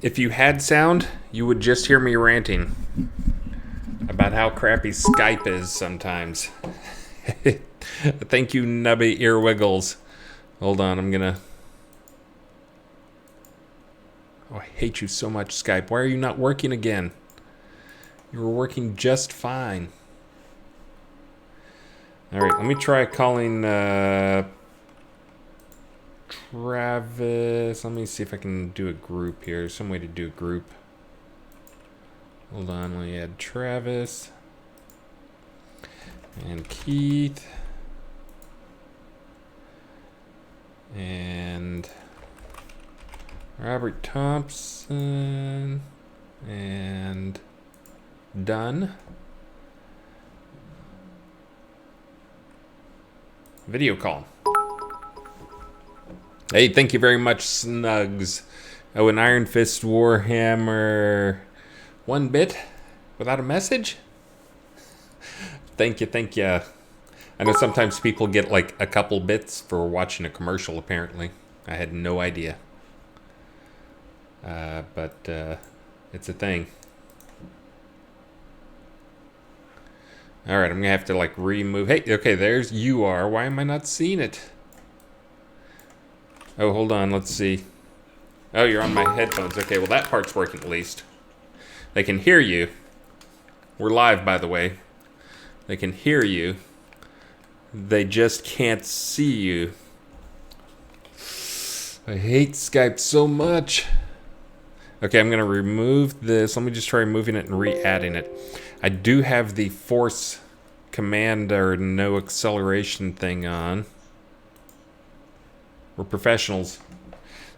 If you had sound, you would just hear me ranting about how crappy Skype is sometimes. Thank you, Nubby Earwiggles. Hold on, I'm gonna... Oh, I hate you so much, Skype. Why are you not working again? You were working just fine. Alright, let me try calling Travis. Let me see if I can do a group here. There's some way to do a group. Hold on, let me add Travis. And Keith. And Robert Thompson. And done. Video call. Hey, thank you very much, Snugs. Oh, an Iron Fist Warhammer 1 bit without a message? Thank you, thank you. I know sometimes people get like a couple bits for watching a commercial, apparently. I had no idea. But it's a thing. Alright, I'm gonna have to like remove... Hey, okay, there's you are. Why am I not seeing it? Oh, hold on, let's see. Oh, you're on my headphones. Okay, well that part's working at least. They can hear you. We're live, by the way. They can hear you. They just can't see you. I hate Skype so much. Okay, I'm gonna remove this. Let me just try removing it and re-adding it. I do have the force command or no acceleration thing on. We're professionals.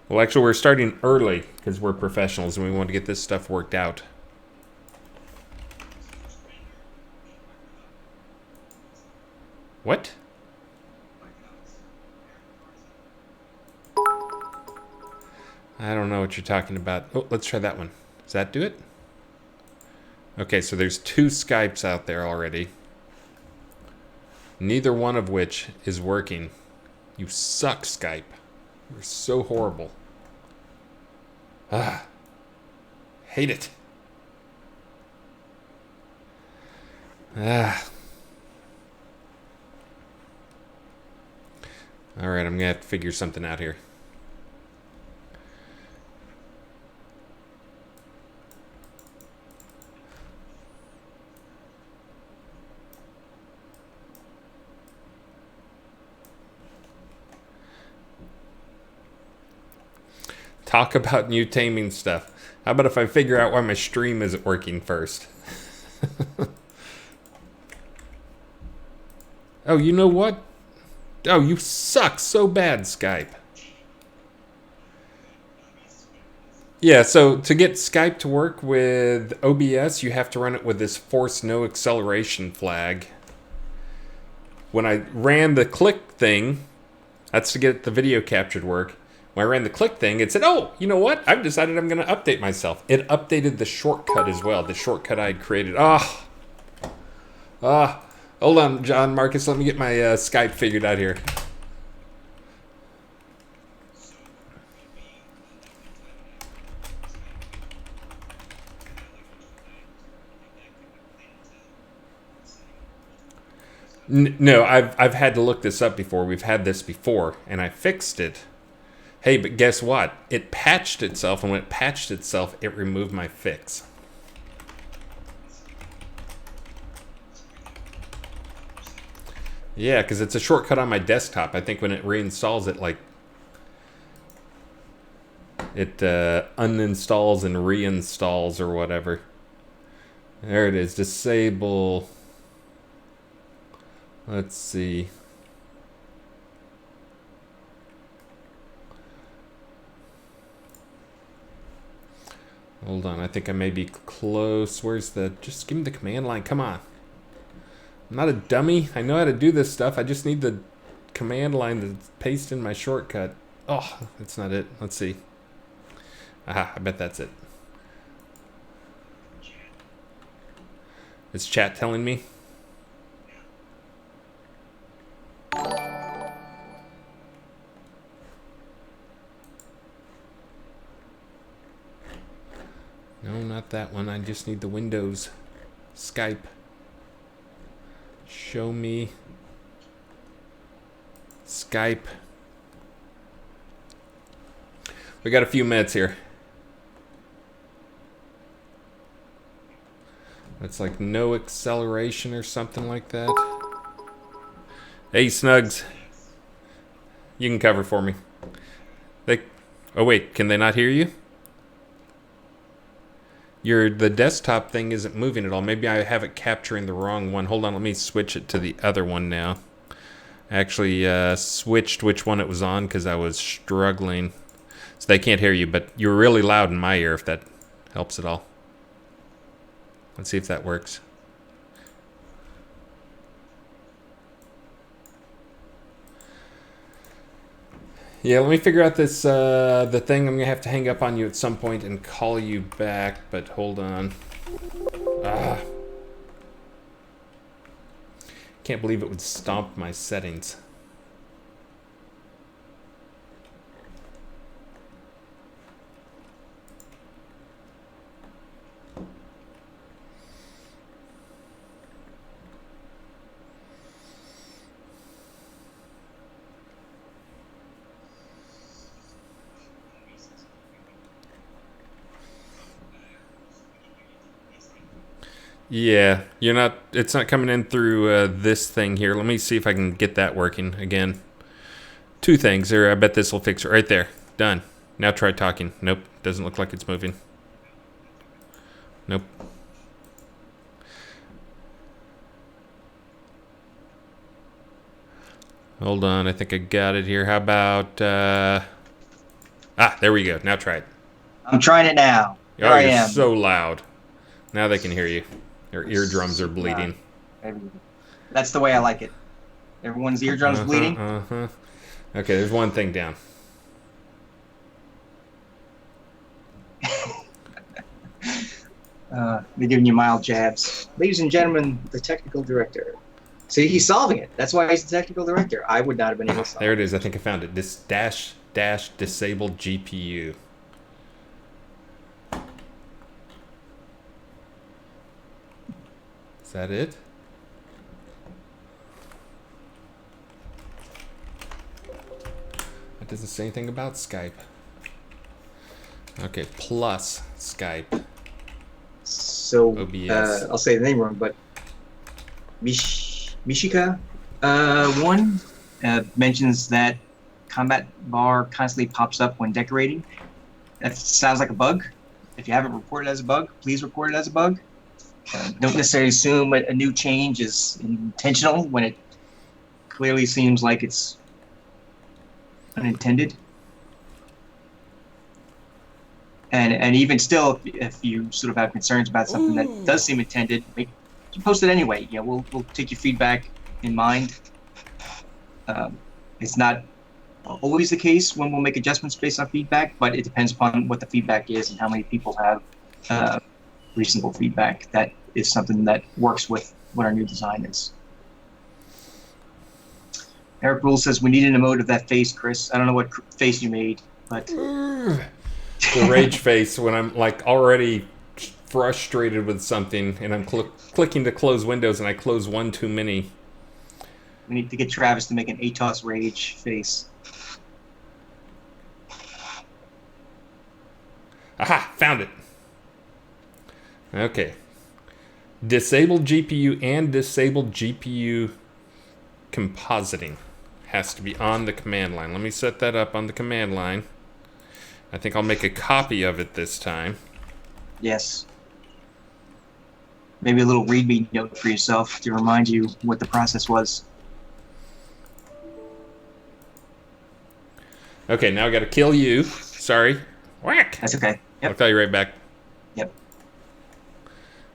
Well, actually, we're starting early because we're professionals and we want to get this stuff worked out. What? I don't know what you're talking about. Oh, let's try that one. Does that do it? Okay, so there's 2 Skypes out there already. Neither one of which is working. You suck, Skype. You're so horrible. Ah. Hate it. Ah. Alright, I'm gonna have to figure something out here. Talk about new taming stuff. How about if I figure out why my stream isn't working first? Oh, you know what? Oh, you suck so bad, Skype. Yeah, so to get Skype to work with OBS, you have to run it with this force no acceleration flag. When I ran the click thing, that's to get the video capture to work. When I ran the click thing, it said, oh, you know what? I've decided I'm going to update myself. It updated the shortcut as well, the shortcut I had created. Hold on, John Marcus. Let me get my Skype figured out here. No, I've had to look this up before. We've had this before, and I fixed it. Hey, but guess what? It patched itself, and when it patched itself, it removed my fix. Yeah, because it's a shortcut on my desktop. I think when it reinstalls it, like, it uninstalls and reinstalls or whatever. There it is. Disable. Let's see. Hold on, I think I may be close. Where's the... Just give me the command line. Come on. I'm not a dummy. I know how to do this stuff. I just need the command line to paste in my shortcut. Oh, that's not it. Let's see. Aha, I bet that's it. Is chat telling me? out that one. I just need the Windows Skype. Show me Skype. We got a few minutes here. It's like no acceleration or something like that. Hey, Snugs. You can cover for me. Oh wait, can they not hear you? The desktop thing isn't moving at all. Maybe I have it capturing the wrong one. Hold on, let me switch it to the other one now. I actually switched which one it was on because I was struggling. So they can't hear you, but you're really loud in my ear if that helps at all. Let's see if that works. Yeah, let me figure out this, the thing. I'm going to have to hang up on you at some point and call you back, but hold on. Can't believe it would stomp my settings. Yeah, it's not coming in through this thing here. Let me see if I can get that working again. Two things there. I bet this will fix it right there. Done. Now try talking. Nope, doesn't look like it's moving. Nope. Hold on, I think I got it here. How about, there we go. Now try it. I'm trying it now. Here I am. So loud. Now they can hear you. Their eardrums are bleeding. That's the way I like it. Everyone's eardrums bleeding. Okay, there's one thing down. They're giving you mild jabs. Ladies and gentlemen, the technical director. See, he's solving it. That's why he's the technical director. I would not have been able to solve it. There it is. I think I found it. This dash disabled GPU. Is that it? That doesn't say anything about Skype. Okay, plus Skype. So, OBS. I'll say the name wrong, but Mishika 1 mentions that combat bar constantly pops up when decorating. That sounds like a bug. If you haven't reported it as a bug, please report it as a bug. Don't necessarily assume a new change is intentional when it clearly seems like it's unintended. And even still, if you sort of have concerns about something that does seem intended, you post it anyway. You know, we'll take your feedback in mind. It's not always the case when we'll make adjustments based on feedback, but it depends upon what the feedback is and how many people have reasonable feedback. That is something that works with what our new design is. Eric Rule says we need an emote of that face, Chris. I don't know what face you made, but the rage face when I'm like already frustrated with something and I'm clicking to close windows and I close one too many. We need to get Travis to make an ATOS rage face. Aha, found it. Okay. Disabled GPU and disabled GPU compositing has to be on the command line. Let me set that up on the command line. I think I'll make a copy of it this time. Yes. Maybe a little README note for yourself to remind you what the process was. Okay, now I gotta kill you. Sorry. Whack! That's okay. Yep. I'll call you right back. Yep.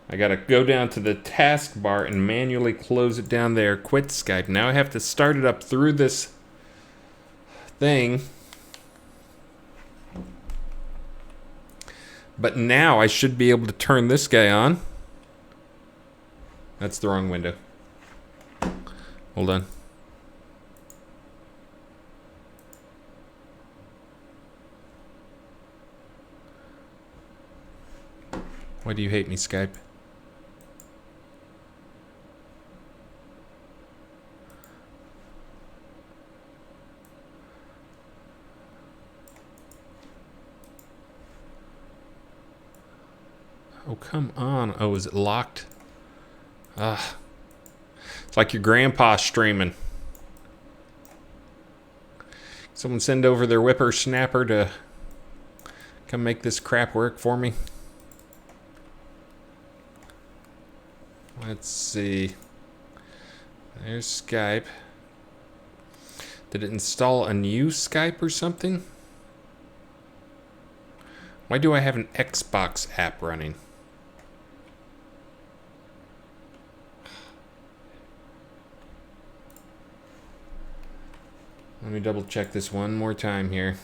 I gotta go down to the taskbar and manually close it down there. Quit Skype. Now I have to start it up through this thing. But now I should be able to turn this guy on. That's the wrong window. Hold on. Why do you hate me, Skype? Oh, come on. Oh, is it locked? Ah. It's like your grandpa streaming. Someone send over their whippersnapper to come make this crap work for me. Let's see. There's Skype. Did it install a new Skype or something? Why do I have an Xbox app running? Let me double check this one more time here.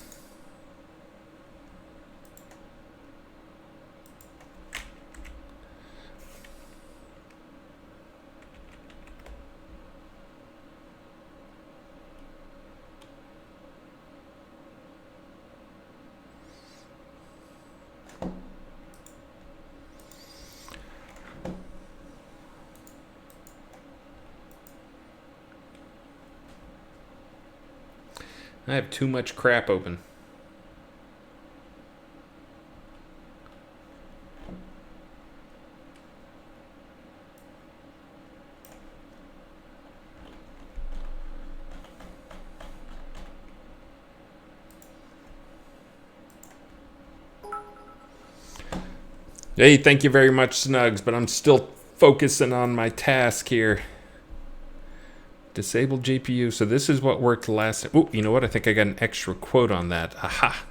I have too much crap open. Hey, thank you very much, Snugs, but I'm still focusing on my task here. Disable GPU. So this is what worked last time. Oh, you know what? I think I got an extra quote on that. Aha.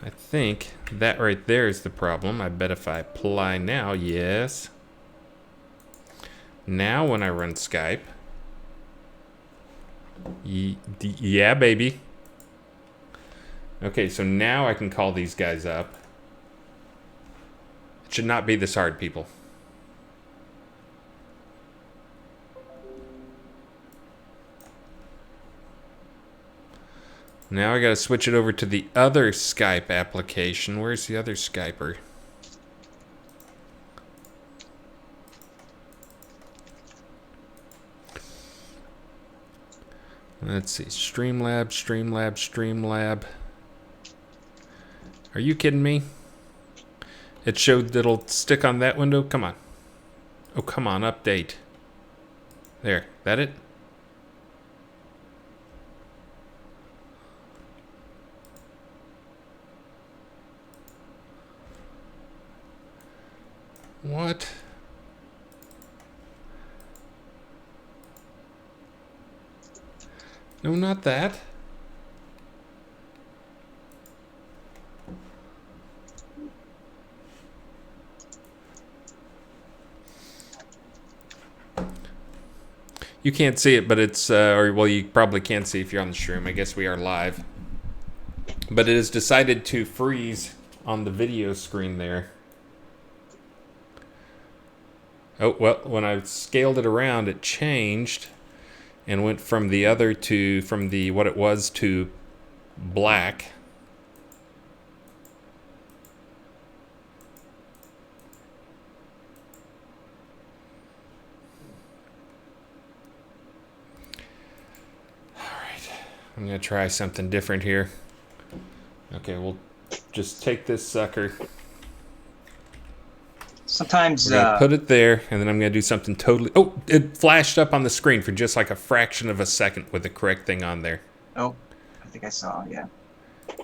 I think that right there is the problem. I bet if I apply now, yes. Now when I run Skype. Yeah, baby. Okay, so now I can call these guys up. It should not be this hard, people. Now I gotta switch it over to the other Skype application. Where's the other Skyper? Let's see. Streamlab, Streamlab, Streamlab. Are you kidding me? It showed that it'll stick on that window? Come on. Oh, come on. Update. There. That it? What? No, not that. You can't see it, but it's, or well, you probably can't see if you're on the stream. I guess we are live. But it has decided to freeze on the video screen there. Oh, well, when I scaled it around, it changed and went from the other to, from the, what it was to black. All right, I'm gonna try something different here. Okay, we'll just take this sucker. Sometimes we're gonna put it there, and then I'm gonna do something totally. Oh, it flashed up on the screen for just like a fraction of a second with the correct thing on there. Oh, I think I saw. Yeah.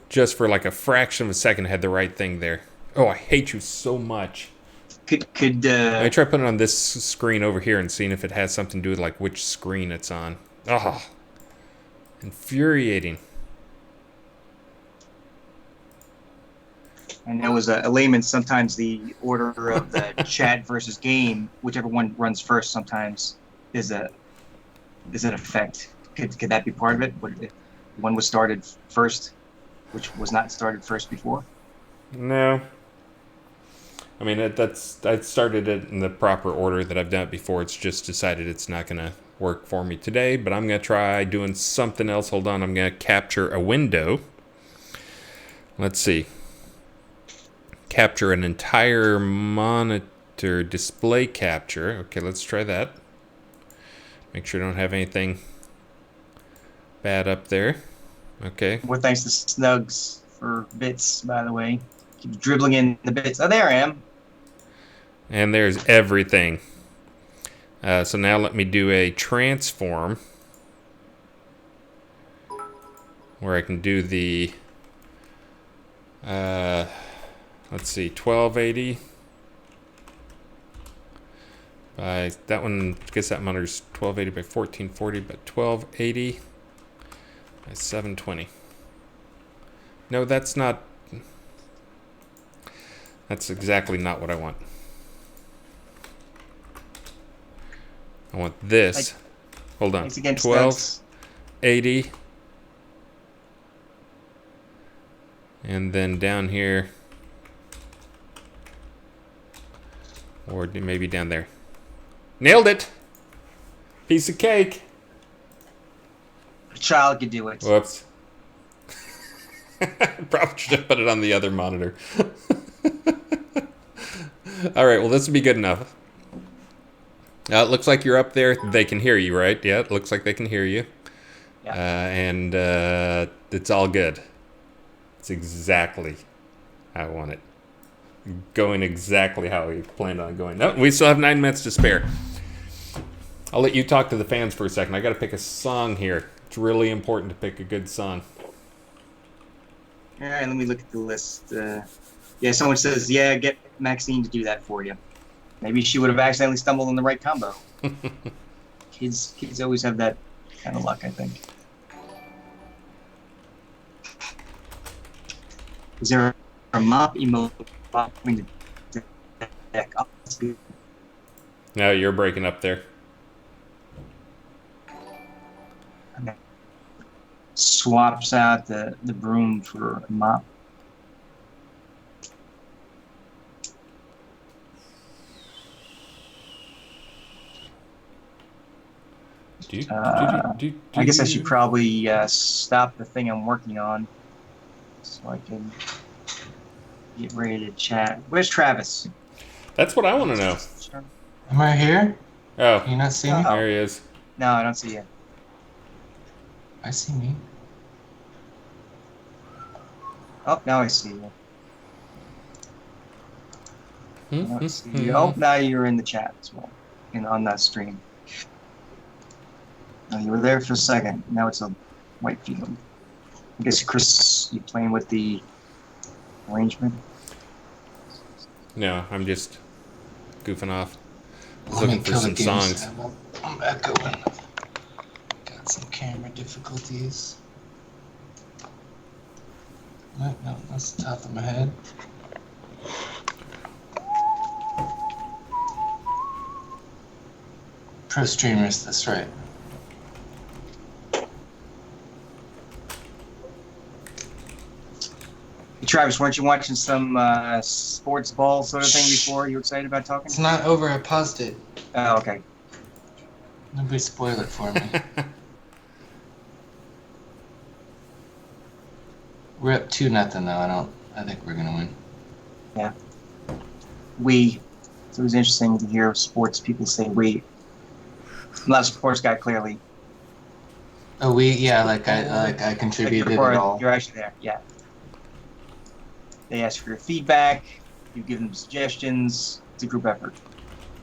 Just for like a fraction of a second, had the right thing there. Oh, I hate you so much. Could Let me try putting it on this screen over here and seeing if it has something to do with like which screen it's on. Oh, infuriating. And there was a layman. Sometimes the order of the chat versus game, whichever one runs first, sometimes is an effect. Could that be part of it? One was started first, which was not started first before. No. I mean, I started it in the proper order that I've done it before. It's just decided it's not going to work for me today, but I'm going to try doing something else. Hold on, I'm going to capture a window. Let's see. capture an entire monitor display capture. Okay, let's try that. Make sure I don't have anything bad up there. Okay. More thanks to Snugs for bits, by the way. Keep dribbling in the bits. Oh, there I am. And there's everything. So now let me do a transform where I can do the, let's see, 1280. That one, I guess that monitor's 1280 by 1440, but 1280 by 720. No, that's not, that's exactly not what I want. I want this. Hold on. 1280. And then down here, or maybe down there. Nailed it! Piece of cake. A child could do it. Whoops. Probably should have put it on the other monitor. All right, well, this will be good enough. It looks like you're up there. They can hear you, right? Yeah, it looks like they can hear you. Yeah. And it's all good. It's exactly how I want it. Going exactly how we planned on going. No, we still have 9 minutes to spare. I'll let you talk to the fans for a second. I got to pick a song here. It's really important to pick a good song. All right, let me look at the list. Yeah, someone says, yeah, get Maxine to do that for you. Maybe she would have accidentally stumbled on the right combo. Kids always have that kind of luck, I think. Is there a mop emote popping the deck? No, you're breaking up there. Swaps out the broom for a mop. I guess I should probably stop the thing I'm working on so I can get ready to chat. Where's Travis? That's what I want to know. Am I here? Oh. Can you not see me? There he is. No, I don't see you. I see me. Oh, now I see you. I don't see you. Oh, now you're in the chat as well, on that stream. Oh, you were there for a second. Now it's a white field. I guess, Chris, you playing with the arrangement? No, I'm just goofing off. Let me Looking for kill some the songs. I'm echoing. Got some camera difficulties. No, that's the top of my head. Pro streamers, that's right. Hey, Travis, weren't you watching some sports ball sort of thing before? You excited about talking? It's not over, I paused it. Oh, okay. Nobody spoil it for me. We're up 2-0 though. I think we're gonna win. Yeah. It was interesting to hear sports people say we. I'm not a sports guy, clearly. Oh, yeah, I contributed Like at all. you're actually there, yeah. They ask for your feedback. You give them suggestions. It's a group effort.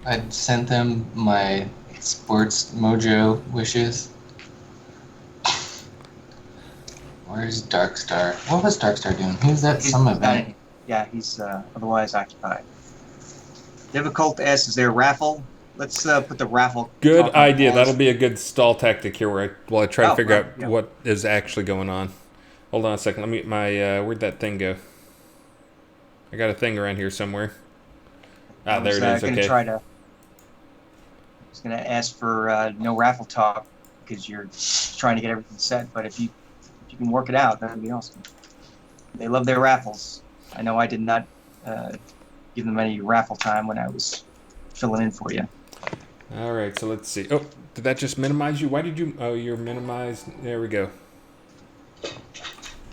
I sent them my sports mojo wishes. Where's Darkstar? What was Darkstar doing? Who's that? Some event? Yeah, he's otherwise occupied. Difficult to ask, is there a raffle? Let's put the raffle. Good idea. That'll be a good stall tactic here while I try to figure out yeah. what is actually going on. Hold on a second. Let me get my, where'd that thing go? I got a thing around here somewhere. Ah, there it is. Okay. I was gonna ask for no raffle talk because you're trying to get everything set. But if you can work it out, that would be awesome. They love their raffles. I know I did not give them any raffle time when I was filling in for you. All right, so let's see. Oh, did that just minimize you? Why did you? Oh, you're minimized. There we go.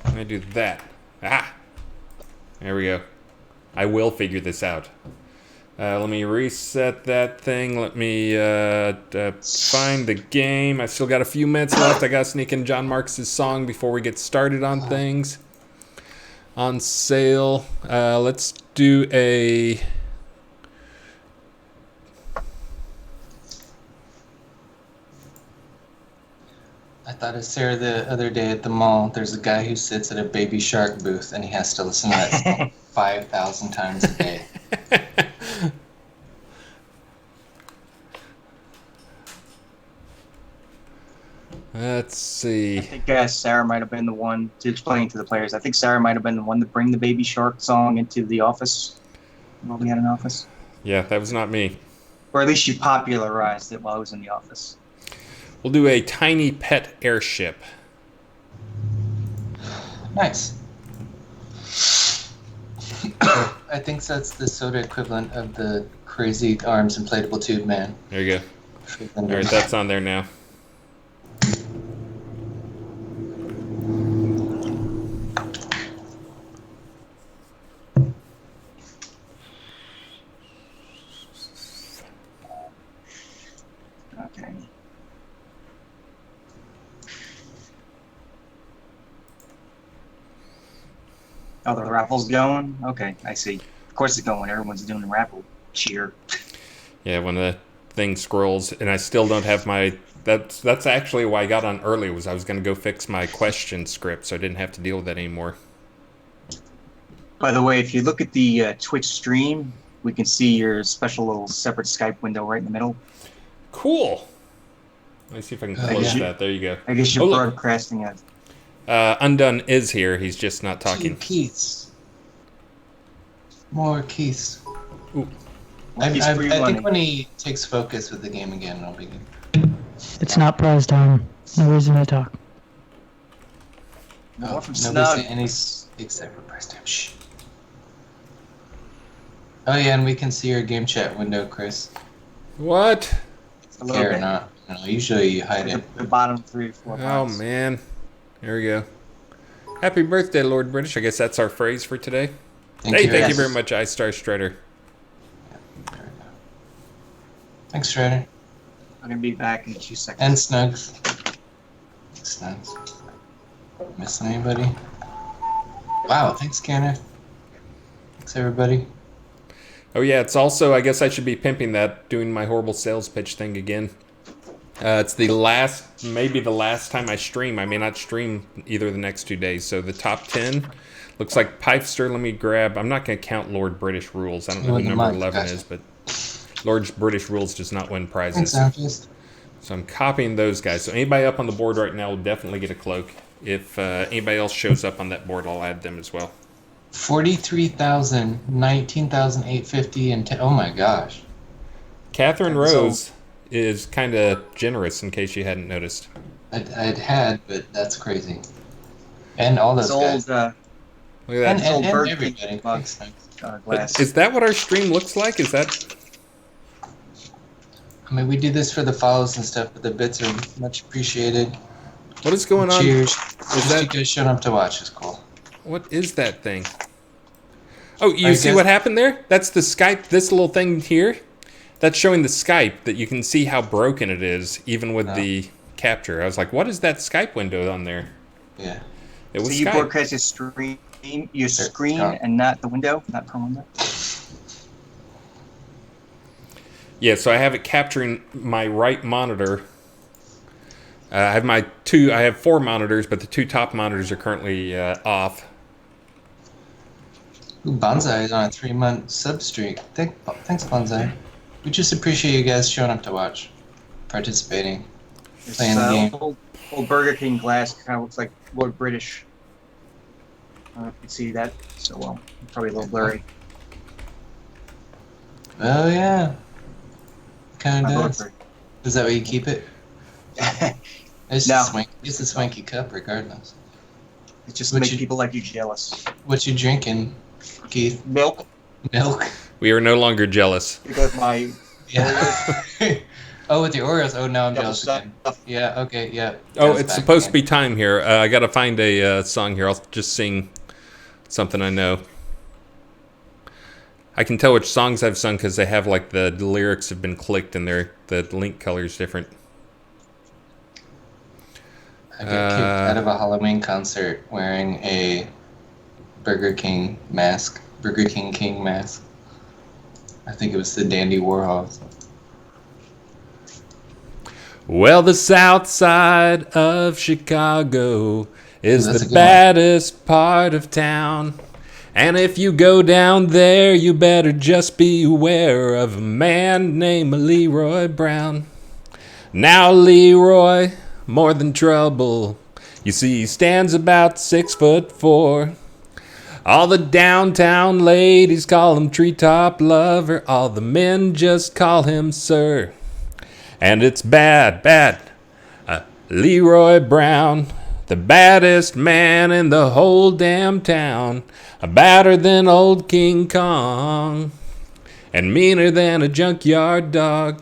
I'm gonna do that. Ah, there we go. I will figure this out. Let me reset that thing. Let me find the game. I still got a few minutes left. I got to sneak in John Marks' song before we get started on things. On sale. Let's do a... I thought of Sarah the other day at the mall. There's a guy who sits at a Baby Shark booth, and he has to listen to that song 5,000 times a day. Let's see. I think Sarah might have been the one to explain to the players. I think Sarah might have been the one to bring the Baby Shark song into the office while we had an office. Yeah, that was not me. Or at least she popularized it while I was in the office. We'll do a tiny pet airship. Nice. I think that's the soda equivalent of the Crazy Arms Inflatable Tube Man. There you go. All right, that's on there now. Okay. Oh, the raffle's going? Okay, I see. Of course it's going. Everyone's doing the raffle cheer. Yeah, when the thing scrolls, and I still don't have my... That's actually why I got on early, was I was going to go fix my question script, so I didn't have to deal with that anymore. By the way, if you look at the Twitch stream, we can see your special little separate Skype window right in the middle. Cool. Let me see if I can close that. There you go. I guess you're broadcasting it. Undone is here. He's just not talking. Keiths. More Keiths. Ooh. I think when he takes focus with the game again, it'll be good. It's not prize time. No reason to talk. More from Nobody Snug. say any except for price time. Shh. Oh yeah, and we can see your game chat window, Chris. What? A little Care or bit. not. No, usually you hide it. The bottom 3 or 4 Oh, boxes. man. There we go. Happy birthday, Lord British. I guess that's our phrase for today. Thank you Yes. very much, iStar Strider. There we go. Thanks, Shredder. I'm going to be back in 2 seconds. And Snugs. Snugs. Missing anybody? Wow, thanks, Kenneth. Thanks, everybody. Oh, yeah, it's also, I guess I should be pimping that, doing my horrible sales pitch thing again. It's the last, maybe the last time I stream. I may not stream either of the next 2 days. So the top 10 looks like Pipester. Let me grab, I'm not going to count Lord British Rules. I don't know who number 11 is, but Lord British Rules does not win prizes. Thanks, So I'm copying those guys. So anybody up on the board right now will definitely get a cloak. If anybody else shows up on that board, I'll add them as well. 43,000, 19,850, and 10. Oh my gosh. Catherine Rose is kind of generous, in case you hadn't noticed. I'd had, but that's crazy. And all those It's guys. old, Look at that. It's old and bird everybody. mug. Thanks. Glass. Is that what our stream looks like? Is that... I mean, we do this for the follows and stuff, but the bits are much appreciated. What is going on? Cheers. Is Just that... you guys showing up to watch is cool. What is that thing? Oh, you I see guess- what happened there? That's the Skype, this little thing here. That's showing the Skype, that you can see how broken it is, even with the capture. I was like, what is that Skype window on there? Yeah. It was So you Skype. broadcast your screen and not the window, not per window? Yeah, so I have it capturing my right monitor. I have 4 monitors, but the 2 top monitors are currently off. Ooh, Bonsai is on a 3-month sub streak. Thanks, Bonsai. We just appreciate you guys showing up to watch, participating, playing the game. Old Burger King glass kind of looks like Lord British. I don't know if you can see that so well. Probably a little blurry. Oh yeah, kind Not of Lord does. Is that where you keep it? It's No. It's a swanky cup, regardless. It just What makes you- people like you jealous. What you drinking, Keith? Milk, Milk. We are no longer jealous. because my Yeah. Oh, with the Oreos. Oh, now I'm double jealous stuff. again. Yeah. Okay. Yeah. Oh, That's it's back supposed to again. be time here. I got to find a song here. I'll just sing something I know. I can tell which songs I've sung because they have like the lyrics have been clicked and the link color is different. I got kicked out of a Halloween concert wearing a Burger King mask. Burger King mask. I think it was the Dandy Warhols. Well, the south side of Chicago is That's a the good baddest part of town. And if you go down there, you better just beware of a man named Leroy Brown. Now Leroy, more than trouble. You see, he stands about 6'4". All the downtown ladies call him treetop lover. All the men just call him sir. And it's bad. Leroy Brown, the baddest man in the whole damn town. Badder than old King Kong, and meaner than a junkyard dog.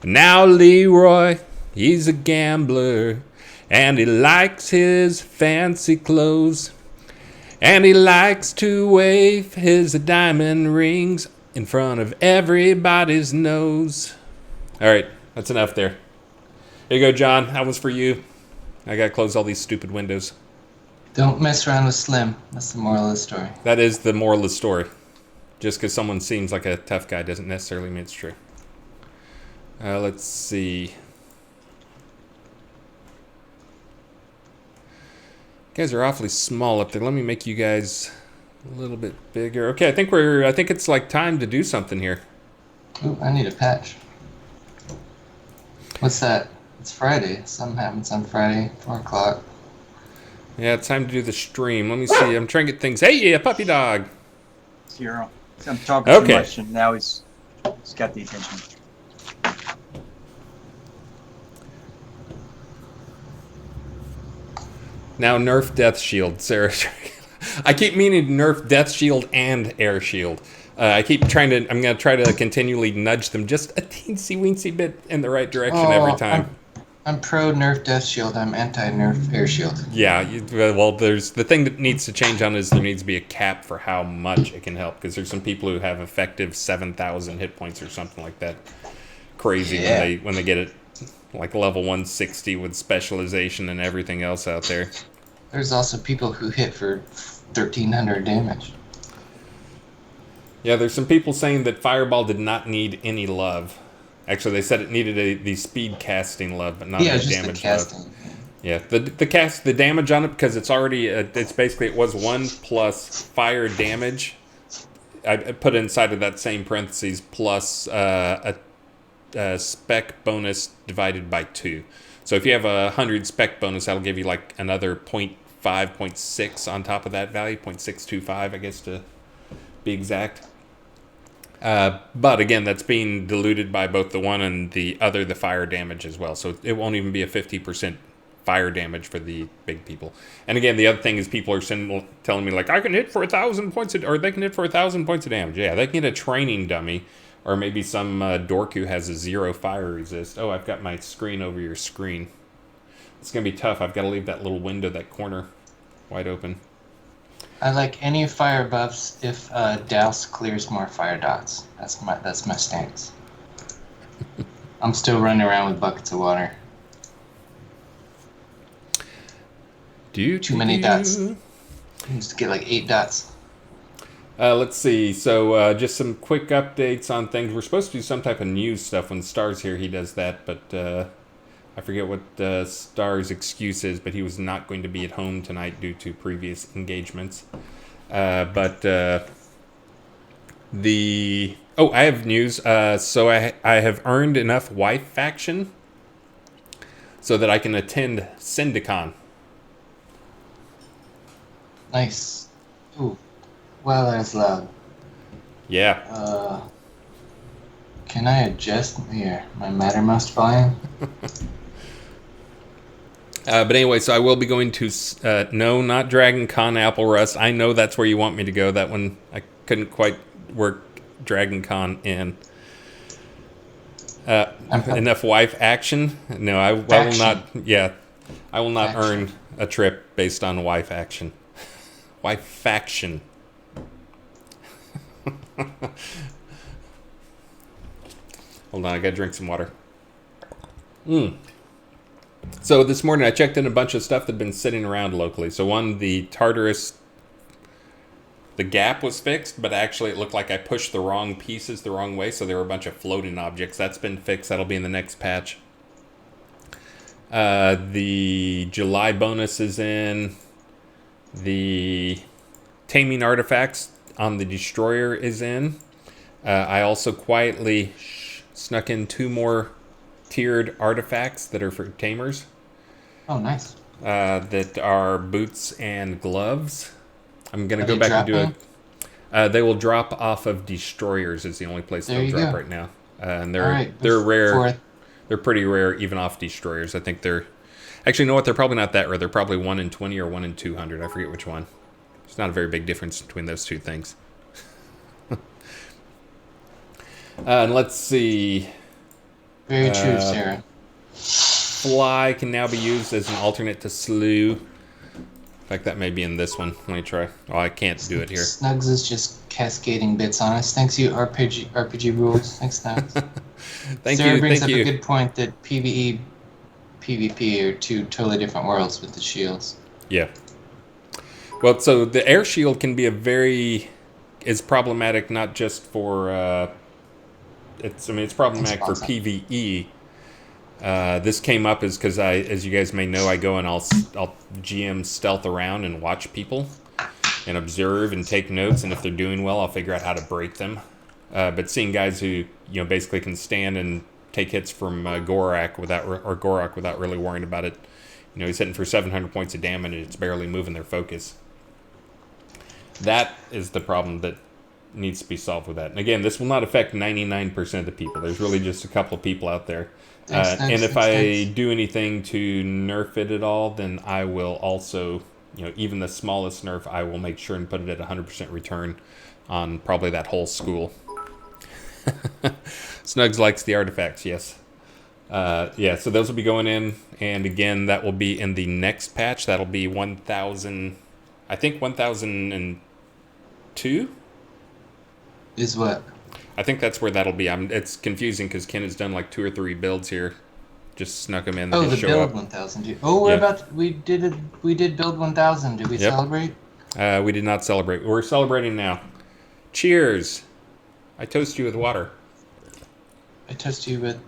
Now Leroy, he's a gambler, and he likes his fancy clothes. And he likes to wave his diamond rings in front of everybody's nose. All right, that's enough there. Here you go, John. That was for you. I gotta close all these stupid windows. Don't mess around with Slim. That's the moral of the story. That is the moral of the story. Just because someone seems like a tough guy doesn't necessarily mean it's true. Let's see. You guys are awfully small up there. Let me make you guys a little bit bigger. Okay, I think it's like time to do something here. Ooh, I need a patch. What's that? It's Friday. Something happens on Friday, 4 o'clock. Yeah, it's time to do the stream. Let me see. I'm trying to get things. Hey, a puppy dog. Zero. I'm talking Okay. too much, and now he's got the attention. Now nerf Death Shield, Sarah. I keep meaning to nerf Death Shield and Air Shield. I'm going to try to continually nudge them just a teensy-weensy bit in the right direction every time. I'm pro nerf Death Shield. I'm anti nerf Air Shield. Yeah, there's the thing that needs to change on is there needs to be a cap for how much it can help, because there's some people who have effective 7,000 hit points or something like that. Crazy when they get it like level 160 with specialization and everything else out there. There's also people who hit for 1,300 damage. Yeah, there's some people saying that Fireball did not need any love. Actually, they said it needed the speed casting love, but not the damage love. Yeah, the damage on it, because it's already it's basically it was 1 plus fire damage. I put inside of that same parentheses plus a spec bonus divided by 2. So if you have 100 spec bonus, that'll give you like another 0.5, 0.6 on top of that value, 0.625, I guess to be exact. But again, that's being diluted by both the one and the other, the fire damage as well. So it won't even be a 50% fire damage for the big people. And again, the other thing is people are telling me like, I can hit for 1,000 points, or they can hit for 1,000 points of damage. Yeah, they can get a training dummy, or maybe some dork who has a 0 fire resist. Oh, I've got my screen over your screen. It's gonna be tough. I've got to leave that little window, that corner, wide open. I like any fire buffs if Douse clears more fire dots. That's my stance. I'm still running around with buckets of water. Too many dots. I used to get like 8 dots. Let's see. So just some quick updates on things. We're supposed to do some type of news stuff when Star's here. He does that, but I forget what Star's excuse is, but he was not going to be at home tonight due to previous engagements. I have news. So I have earned enough wife faction so that I can attend Syndicon. Nice. Ooh. Wow, that's loud. Yeah. Can I adjust my Mattermost volume? But anyway, so I will be going to, no, not Dragon Con Apple Rust. I know that's where you want me to go. That one, I couldn't quite work Dragon Con in. Enough wife action? No, I will not, I will not earn a trip based on wife action. Wife faction. Hold on, I gotta drink some water. So this morning I checked in a bunch of stuff that had been sitting around locally. So one, the Tartarus, the gap was fixed, but actually it looked like I pushed the wrong pieces the wrong way, so there were a bunch of floating objects. That's been fixed. That'll be in the next patch. The July bonus is in. The taming artifacts on the destroyer is in. I also quietly snuck in 2 more tiered artifacts that are for tamers. Oh, nice. That are boots and gloves. I'm going to Are go they back and do dropping? it. They will drop off of destroyers is the only place There they'll you drop go. right now. And All right. they're rare. Fourth. They're pretty rare even off destroyers. I think they're... Actually, you know what? They're probably not that rare. They're probably 1 in 20 or 1 in 200. I forget which one. It's not a very big difference between those two things. And let's see. Very true, Sarah. Fly can now be used as an alternate to slew. In fact, that may be in this one. Let me try. Oh, I can't do it here. Snugs is just cascading bits on us. Thanks, you RPG rules. Thanks, Snugs. Thank Sarah you. brings Thank up you. a good point that PvE, PvP are 2 totally different worlds with the shields. Yeah. Well, so the air shield can be is problematic not just for it's problematic for Responsive. PvE. This came up because as you guys may know, I go and I'll GM stealth around and watch people and observe and take notes, and if they're doing well, I'll figure out how to break them. But seeing guys who basically can stand and take hits from Gorak without really worrying about it, he's hitting for 700 points of damage and it's barely moving their focus. That is the problem that needs to be solved with that. And again, this will not affect 99% of the people. There's really just a couple of people out there. And if I do anything to nerf it at all, then I will also, even the smallest nerf, I will make sure and put it at 100% return on probably that whole school. Snugs likes the artifacts, yes. Yeah, so those will be going in. And again, that will be in the next patch. That'll be 1,000, I think 1,002? Is what? I think that's where that'll be. It's confusing because Ken has done like 2 or 3 builds here. Just snuck them in. Oh, They the show build up. 1000. Oh, we did build 1000. Did we Yep. celebrate? We did not celebrate. We're celebrating now. Cheers. I toast you with water. I toast you with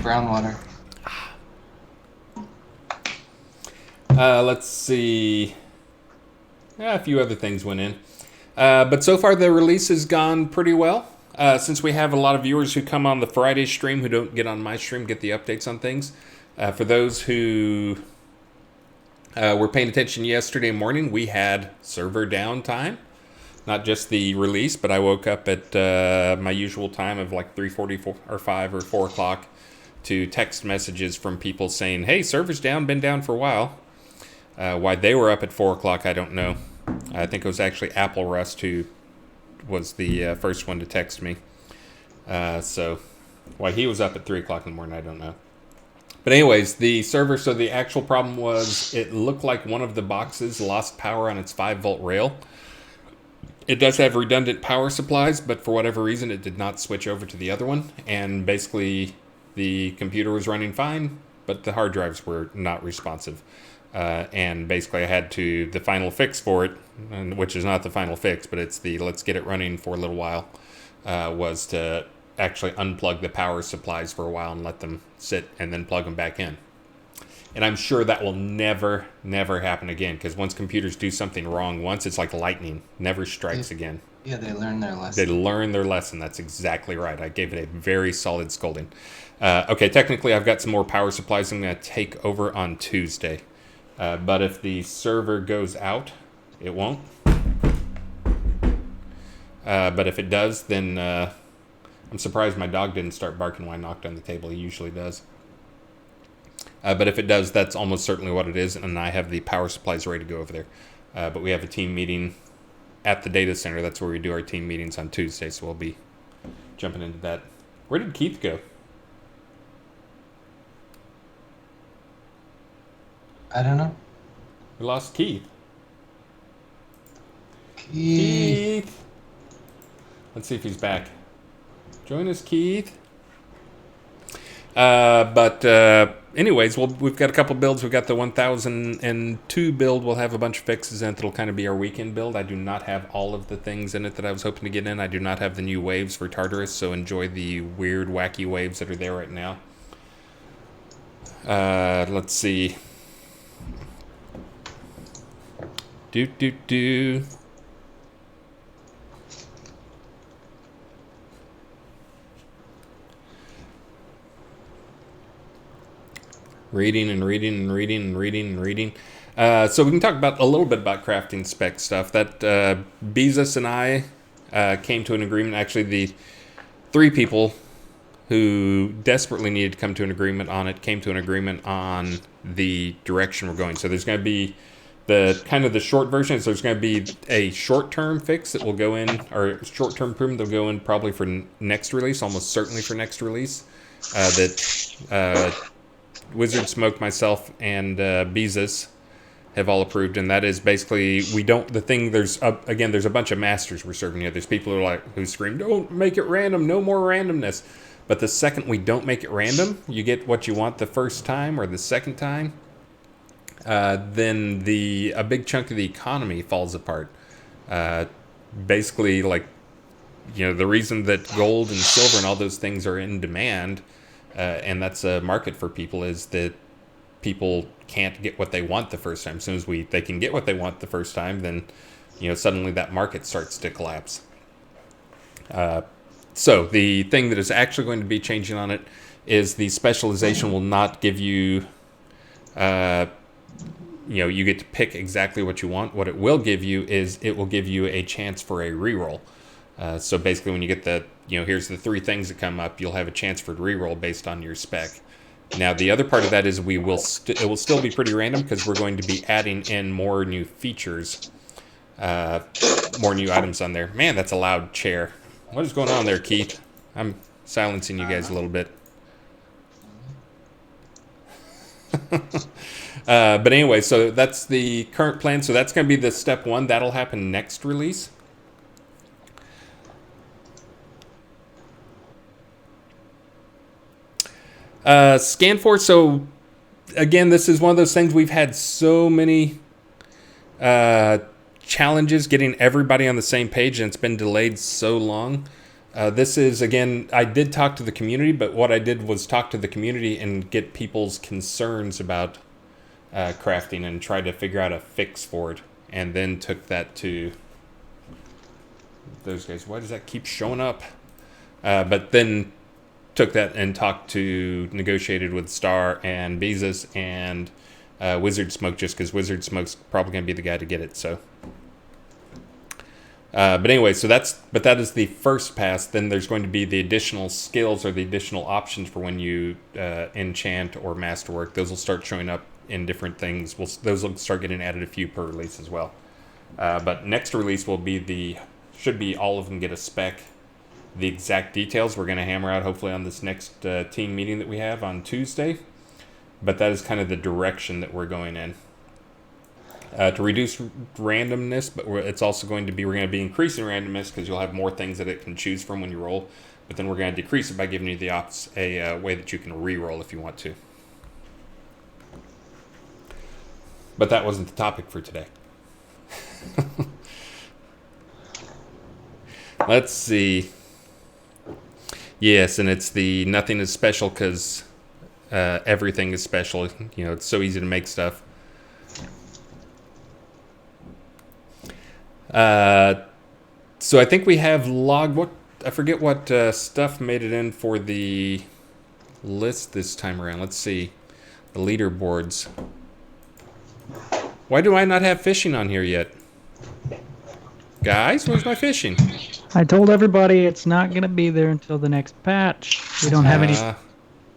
brown water. Let's see. A few other things went in. But so far the release has gone pretty well. Since we have a lot of viewers who come on the Friday stream who don't get on my stream, get the updates on things. For those who were paying attention yesterday morning, we had server downtime. Not just the release, but I woke up at my usual time of like 3:44 or 5 or 4 o'clock to text messages from people saying, hey, server's down, been down for a while. Why they were up at 4 o'clock, I don't know. I think it was actually Apple Rust who was the first one to text me. So why he was up at 3 o'clock in the morning, I don't know. But anyways, the server, so the actual problem was it looked like one of the boxes lost power on its 5-volt rail. It does have redundant power supplies, but for whatever reason, it did not switch over to the other one. And basically, the computer was running fine, but the hard drives were not responsive. And basically, I had the final fix for it, which is not the final fix, but it's the let's get it running for a little while, was to actually unplug the power supplies for a while and let them sit and then plug them back in. And I'm sure that will never, never happen again, because once computers do something wrong once, it's like lightning. Never strikes again. Yeah, they learn their lesson. They learn their lesson. That's exactly right. I gave it a very solid scolding. Okay, technically, I've got some more power supplies I'm going to take over on Tuesday. But if the server goes out, it won't. But if it does, then I'm surprised my dog didn't start barking when I knocked on the table. He usually does. But if it does, that's almost certainly what it is, and I have the power supplies ready to go over there. But we have a team meeting at the data center. That's where we do our team meetings on Tuesday, so we'll be jumping into that. Where did Keith go? I don't know. We lost Keith. Keith. Let's see if he's back. Join us, Keith. But anyways, we've got a couple builds. We've got the 1002 build. We'll have a bunch of fixes in it. That'll kind of be our weekend build. I do not have all of the things in it that I was hoping to get in. I do not have the new waves for Tartarus, so enjoy the weird, wacky waves that are there right now. Let's see. Do. Reading. So we can talk about a little bit about crafting spec stuff. That Beezus and I came to an agreement. Actually, the 3 people who desperately needed to come to an agreement on it came to an agreement on the direction we're going. So there's going to be the short version. So there's going to be a short-term fix that will go in, or short-term improvement that will go in probably for next release, almost certainly for next release. Wizard Smoke, myself, and Beezus have all approved, and that is basically there's a bunch of masters we're serving here. There's people who scream, "Don't make it random, no more randomness." But the second we don't make it random, you get what you want the first time or the second time, then a big chunk of the economy falls apart. Basically, the reason that gold and silver and all those things are in demand, and that's a market for people, is that people can't get what they want the first time. As soon as they can get what they want the first time, then suddenly that market starts to collapse. So the thing that is actually going to be changing on it is the specialization will not give you, you get to pick exactly what you want. What it will give you is it will give you a chance for a reroll. So basically when you get here's the 3 things that come up, you'll have a chance for reroll based on your spec. Now the other part of that is it will still be pretty random, because we're going to be adding in more new features, more new items on there. Man, that's a loud chair. What is going on there, Keith? I'm silencing you guys a little bit. But anyway, so that's the current plan. So that's going to be the step 1. That'll happen next release. ScanForce, so again, this is one of those things we've had so many challenges getting everybody on the same page, and it's been delayed so long. This is, again, I did talk to the community, but what I did was talk to the community and get people's concerns about crafting and try to figure out a fix for it, and then took that to those guys. Why does that keep showing up? But then took that and negotiated with Star and Beezus and Wizard Smoke, just because Wizard Smoke's probably going to be the guy to get it. So, but anyway, that is the first pass. Then there's going to be the additional skills or the additional options for when you enchant or masterwork. Those will start showing up in different things. Those will start getting added a few per release as well. But next release should be all of them get a spec. The exact details we're going to hammer out hopefully on this next team meeting that we have on Tuesday. But that is kind of the direction that we're going in. To reduce randomness, but it's also we're going to be increasing randomness, because you'll have more things that it can choose from when you roll. But then we're going to decrease it by giving you a way that you can re-roll if you want to. But that wasn't the topic for today. Let's see. Yes, and it's the nothing is special, because everything is special. It's so easy to make stuff. So I think we have I forget what stuff made it in for the list this time around. Let's see. The leaderboards. Why do I not have fishing on here yet? Guys, where's my fishing? I told everybody it's not going to be there until the next patch. We don't have any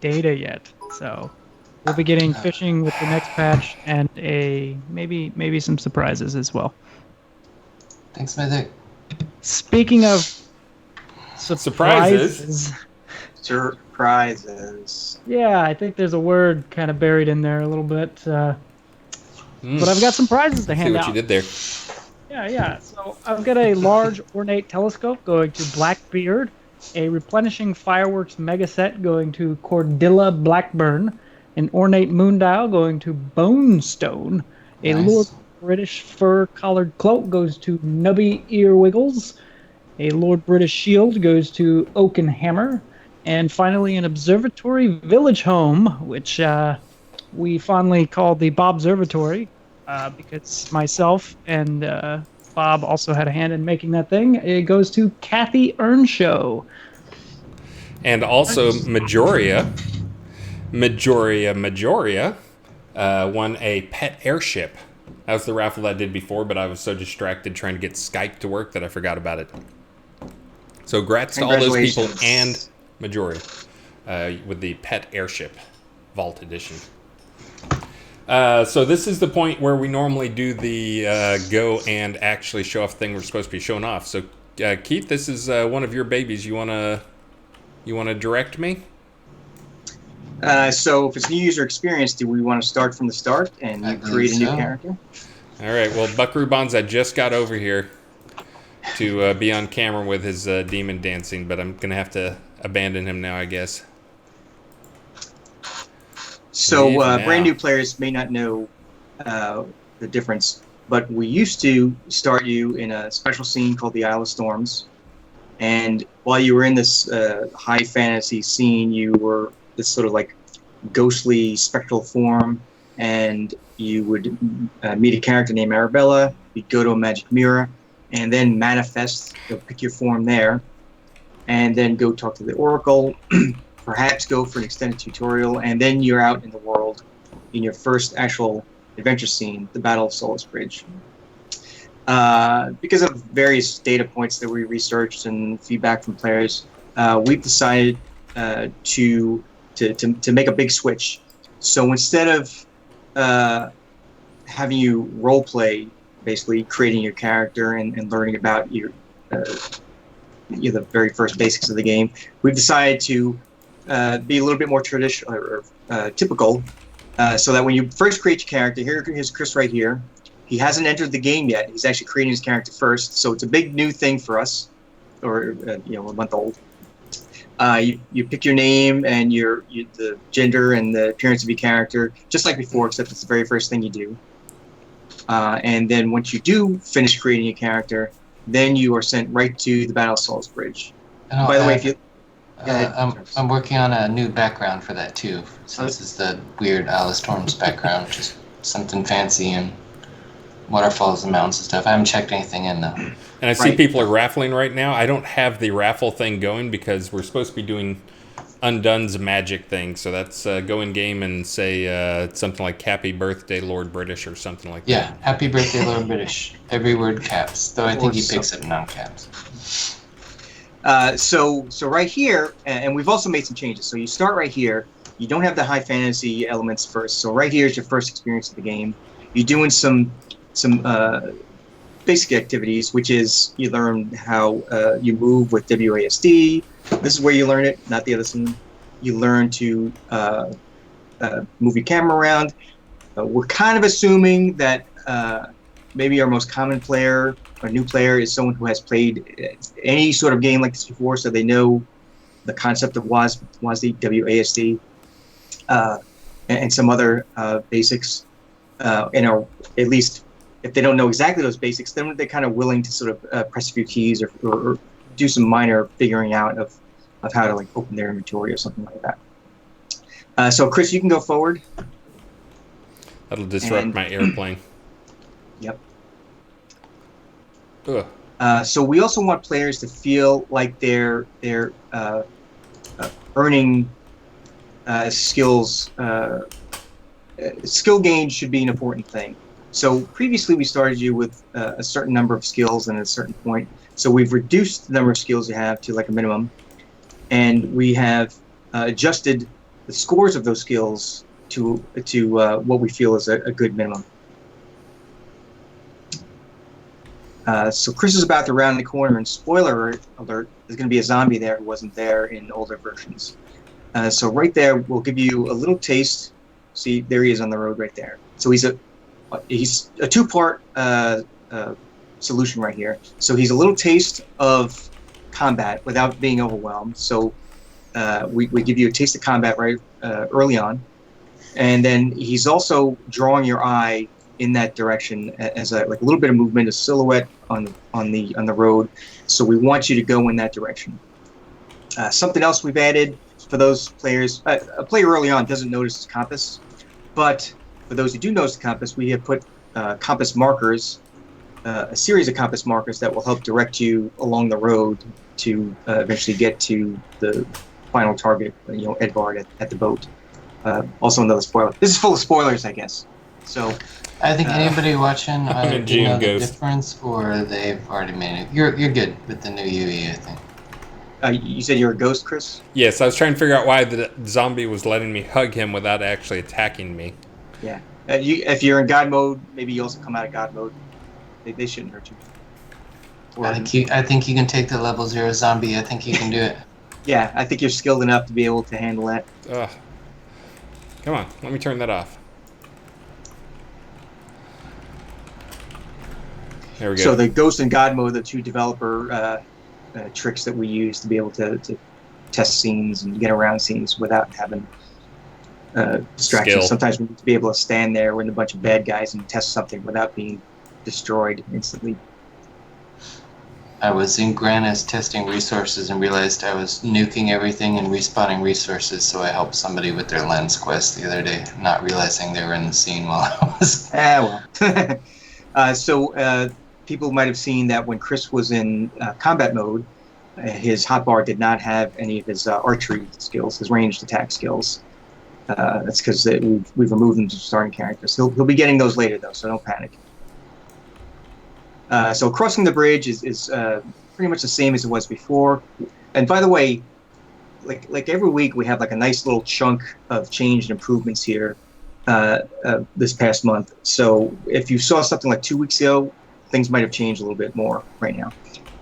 data yet, so we'll be getting fishing with the next patch, and maybe some surprises as well. Thanks, Mythic. Speaking of surprises. Yeah, I think there's a word kind of buried in there a little bit. But I've got some prizes to hand out. See what you did there. Yeah. So I've got a large ornate telescope going to Blackbeard, a replenishing fireworks mega set going to Cordilla Blackburn, an ornate moon dial going to Bonestone, a Lord Nice. British fur collared cloak goes to Nubby Earwiggles, a Lord British shield goes to Oaken Hammer, and finally an observatory village home, which we fondly call the Bobservatory, because myself and Bob also had a hand in making that thing. It goes to Kathy Earnshaw. And also Majoria won a pet airship. That was the raffle that I did before, but I was so distracted trying to get Skype to work that I forgot about it. So congrats to all those people and Majoria with the pet airship vault edition. So this is the point where we normally do the go and actually show off thing we're supposed to be showing off. So Keith, this is one of your babies. You wanna direct me? So if it's new user experience, do we want to start from the start and you create a new character? All right. Well, Buckaroo Bonza just got over here to be on camera with his demon dancing, but I'm gonna have to abandon him now, I guess. So brand new players may not know the difference, but we used to start you in a special scene called the Isle of Storms, and while you were in this high fantasy scene, you were this sort of like ghostly spectral form, and you would meet a character named Arabella. You'd go to a magic mirror, and then manifest. You'll pick your form there, and then go talk to the Oracle. Perhaps go for an extended tutorial, and then you're out in the world in your first actual adventure scene, the Battle of Solace Bridge. Because of various data points that we researched and feedback from players, we've decided to make a big switch. So instead of having you role play, basically creating your character and learning about your the very first basics of the game, we've decided to be a little bit more traditional or typical, so that when you first create your character, here's Chris right here. He hasn't entered the game yet. He's actually creating his character first, so it's a big new thing for us, or a month old. You pick your name and the gender and the appearance of your character, just like before, except it's the very first thing you do. And then once you do finish creating a character, then you are sent right to the Battle of Solace Bridge. By the way, if you I'm working on a new background for that too. So this is the weird Isle of Storms background, just something fancy and waterfalls and mountains and stuff. I haven't checked anything in though. And I see people are raffling right now. I don't have the raffle thing going because we're supposed to be doing Undone's magic thing. So that's go in game and say something like "Happy Birthday, Lord British" or something like that. Yeah, Happy Birthday, Lord British. Every word caps, though I think he picks up non-caps. So right here, and we've also made some changes. So you start right here. You don't have the high fantasy elements first. So right here is your first experience of the game. You're doing some basic activities, which is you learn how you move with WASD. This is where you learn it, not the other scene. You learn to move your camera around. We're kind of assuming that maybe our most common player or new player is someone who has played any sort of game like this before, so they know the concept of WASD, WASD, and some other basics. And are, at least if they don't know exactly those basics, then they're kind of willing to sort of press a few keys or do some minor figuring out of how to like open their inventory or something like that. So Chris, you can go forward. That'll disrupt my airplane. Yep. Ugh. So we also want players to feel like they're earning skills. Skill gain should be an important thing. So previously we started you with a certain number of skills and at a certain point. So we've reduced the number of skills you have to like a minimum, and we have adjusted the scores of those skills to what we feel is a good minimum. So Chris is about to round the corner, and spoiler alert, there's going to be a zombie there who wasn't there in older versions. So right there, we'll give you a little taste. See, there he is on the road right there. So he's a two-part solution right here. So he's a little taste of combat without being overwhelmed. So we give you a taste of combat right early on, and then he's also drawing your eye in that direction as a little bit of movement, a silhouette on the road. So we want you to go in that direction. Something else we've added for those players, a player early on doesn't notice his compass, but for those who do notice the compass, we have put compass markers, a series of compass markers that will help direct you along the road to eventually get to the final target, Edvard at the boat. Also another spoiler. This is full of spoilers, I guess. So I think anybody watching either didn't know the Ghost. difference or they've already made it. You're good with the new UE, I think. You said you're a ghost, Chris? Yes, I was trying to figure out why the zombie was letting me hug him without actually attacking me. Yeah. If you're in God mode, maybe you also come out of God mode. They shouldn't hurt you. Or, I think you can take the level 0 zombie. I think you can do it. Yeah, I think you're skilled enough to be able to handle that. Ugh. Come on, let me turn that off. There we go. So the Ghost and God mode are the two developer tricks that we use to be able to test scenes and get around scenes without having distractions. Skill. Sometimes we need to be able to stand there with a bunch of bad guys and test something without being destroyed instantly. I was in Granis testing resources and realized I was nuking everything and respawning resources, so I helped somebody with their lens quest the other day, not realizing they were in the scene while I was... So people might have seen that when Chris was in combat mode, his hotbar did not have any of his archery skills, his ranged attack skills. That's because we've removed them to starting characters. He'll be getting those later, though, so don't panic. So crossing the bridge is pretty much the same as it was before. And by the way, like every week we have like a nice little chunk of change and improvements here this past month. So if you saw something like 2 weeks ago, things might have changed a little bit more right now.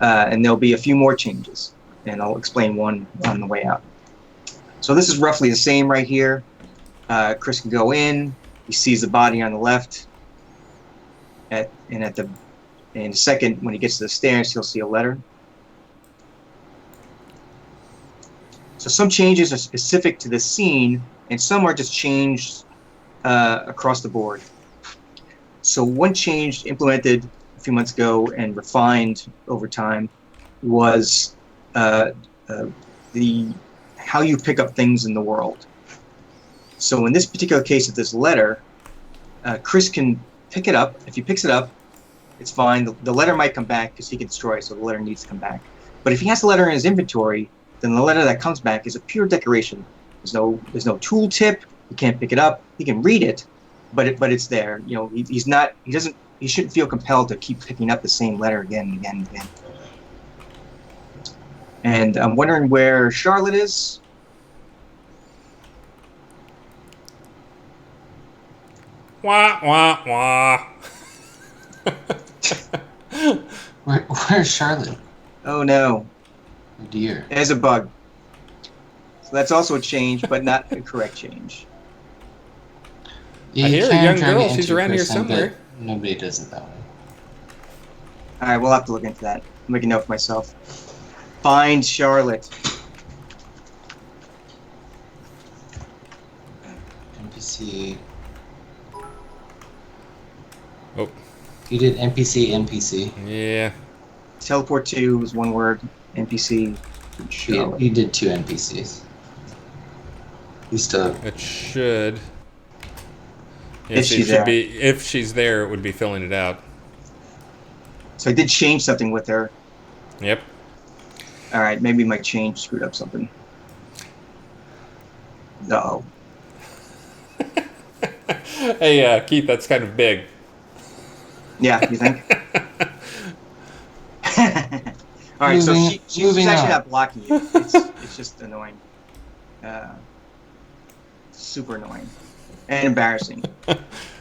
And there'll be a few more changes, and I'll explain one on the way out. So this is roughly the same right here. Chris can go in. He sees the body on the left. In a second, when he gets to the stairs, he'll see a letter. So some changes are specific to the scene, and some are just changed across the board. So one change implemented a few months ago and refined over time was how you pick up things in the world. So in this particular case of this letter, Chris can pick it up. If he picks it up, it's fine. The letter might come back because he can destroy it, so the letter needs to come back. But if he has the letter in his inventory, then the letter that comes back is a pure decoration. There's no tool tip. He can't pick it up. He can read it, but it's there. He shouldn't feel compelled to keep picking up the same letter again and again and again. And I'm wondering where Charlotte is. Wah wah wah. Where's Charlotte? Oh no. Oh dear. There's a bug. So that's also a change, but not a correct change. Yeah, I you hear a can young turn girl. it into She's around here person, but somewhere. Nobody does it that way. All right, we'll have to look into that. I'll make a note for myself. Find Charlotte. NPC. Oh. You did NPC. Yeah. Teleport to is one word. NPC. Charlotte. You did 2 NPCs. You still. It should. If Yes, she's it should there. be. If she's there, it would be filling it out. So I did change something with her. Yep. All right, maybe my change screwed up something. No. Hey, Keith, that's kind of big. Yeah, you think? All right, so she's moving actually on. not blocking you. It's just annoying. Super annoying. And embarrassing.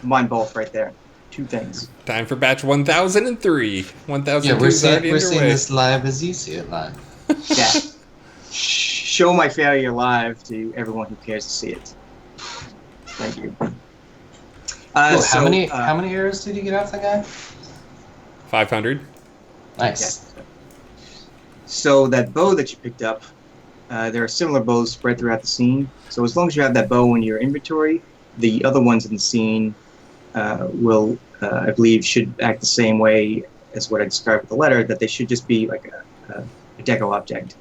Combine both right there. 2 things. Time for batch 1003. 1002 Yeah, we're is already seeing underway. this live as you see it live. Yeah. Show my failure live to everyone who cares to see it. Thank you. How many arrows did you get off the guy? 500. Nice. Yeah. So that bow that you picked up, there are similar bows spread throughout the scene. So as long as you have that bow in your inventory, the other ones in the scene will, I believe, should act the same way as what I described with the letter, that they should just be like a deco object.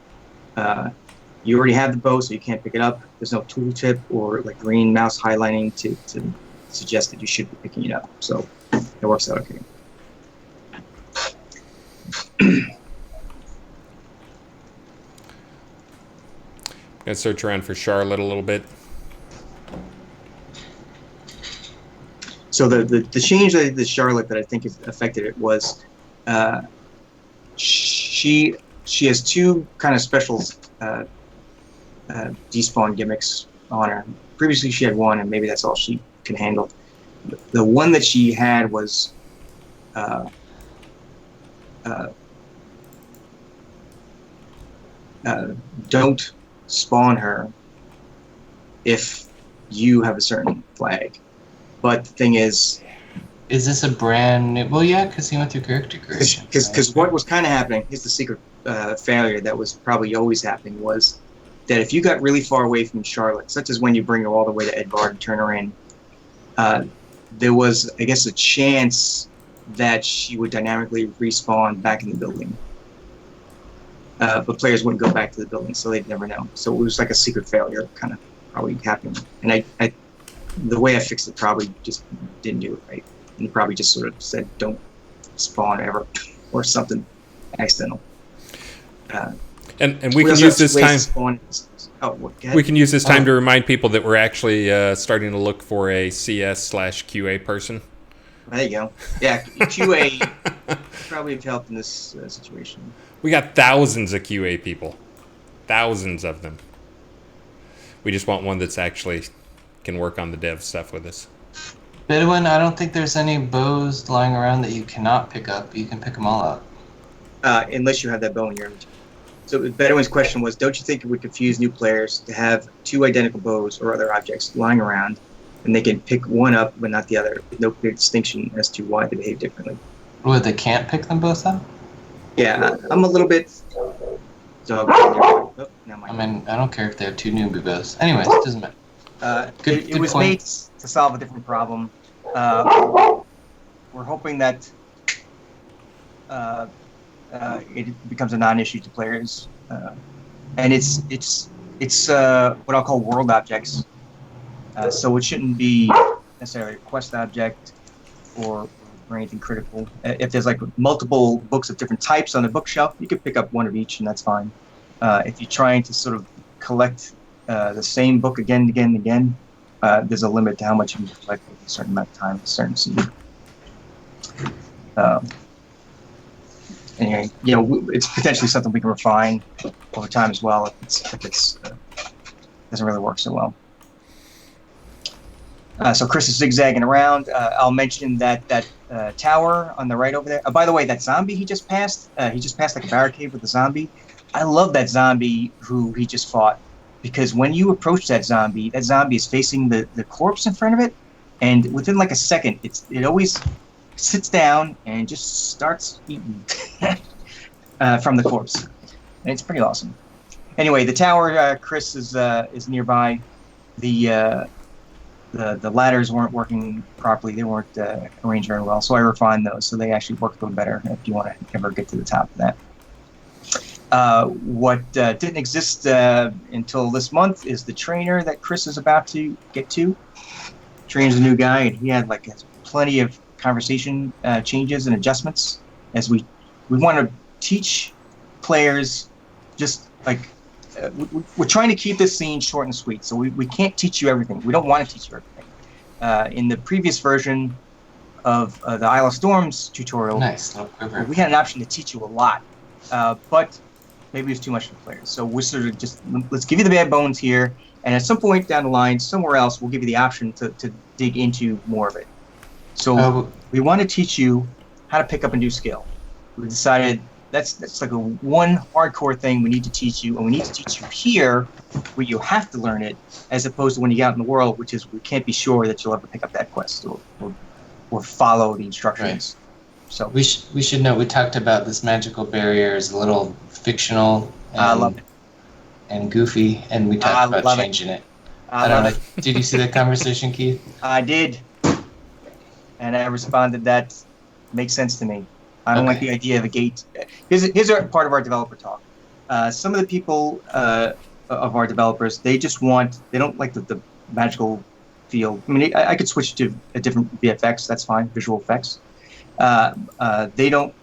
You already have the bow, so you can't pick it up. There's no tooltip or like green mouse highlighting to suggest that you should be picking it up. So it works out okay. Gonna search around for Charlotte a little bit. So the change that the Charlotte that I think has affected it was she has two kind of special despawn gimmicks on her. Previously she had one, and maybe that's all she can handle. The one that she had was don't spawn her if you have a certain flag. But the thing is this a brand new? Well, yeah, because he went through character creation. Because what was kind of happening, here's the secret failure that was probably always happening, was that if you got really far away from Charlotte, such as when you bring her all the way to Edvard and turn her in, there was, I guess, a chance that she would dynamically respawn back in the building. But players wouldn't go back to the building, so they'd never know. So it was like a secret failure kind of probably happening. And I the way I fixed it probably just didn't do it right. And probably just sort of said, don't spawn ever, or something accidental. And we can use this time. We can use this time to remind people that we're actually starting to look for a CS/QA person. There you go. Yeah, QA probably have helped in this situation. We got thousands of QA people. Thousands of them. We just want one that's actually can work on the dev stuff with us. Bedouin, I don't think there's any bows lying around that you cannot pick up. You can pick them all up. Unless you have that bow in your inventory. So Bedouin's question was, don't you think it would confuse new players to have two identical bows or other objects lying around, and they can pick one up but not the other, with no clear distinction as to why they behave differently? What, they can't pick them both up? Yeah, I'm a little bit... Oh, I mean, I don't care if they have two newbie bows. Anyways, it doesn't matter. It was made to solve a different problem. We're hoping that it becomes a non-issue to players, and it's what I'll call world objects. So it shouldn't be necessarily a quest object or anything critical. If there's like multiple books of different types on the bookshelf, you can pick up one of each, and that's fine. If you're trying to sort of collect the same book again and again and again, there's a limit to how much you can collect in a certain amount of time, a certain scene. Anyway, it's potentially something we can refine over time as well if it's doesn't really work so well. So Chris is zigzagging around. I'll mention that tower on the right over there. By the way, that zombie he just passed like a barricade with a zombie. I love that zombie who he just fought, because when you approach that zombie is facing the corpse in front of it, and within like a second, it always sits down and just starts eating from the corpse. And it's pretty awesome. Anyway, the tower, Chris is nearby. The ladders weren't working properly. They weren't arranged very well, so I refined those so they actually work a little better if you want to ever get to the top of that. What didn't exist until this month is the trainer that Chris is about to get to. Trainer's a new guy, and he had like plenty of conversation changes and adjustments. As we want to teach players, just like we're trying to keep this scene short and sweet, so we can't teach you everything. We don't want to teach you everything. In the previous version of the Isle of Storms tutorial, we had an option to teach you a lot, but maybe it's too much for players. So we're sort of just, let's give you the bare bones here, and at some point down the line, somewhere else, we'll give you the option to dig into more of it. So we want to teach you how to pick up a new skill. We decided that's like one hardcore thing we need to teach you, and we need to teach you here where you have to learn it, as opposed to when you get out in the world, which is we can't be sure that you'll ever pick up that quest or follow the instructions. Right. So we should know. We talked about this magical barrier is a little fictional I love it. and goofy, and we I talked about love it. changing it. I don't love know. it. Did you see that conversation, Keith? I did, and I responded that makes sense to me. I don't like Okay. the idea of a gate. Here's our, part of our developer talk. Some of the people of our developers, they don't like the magical feel. I mean, I could switch to a different VFX. That's fine, visual effects. They don't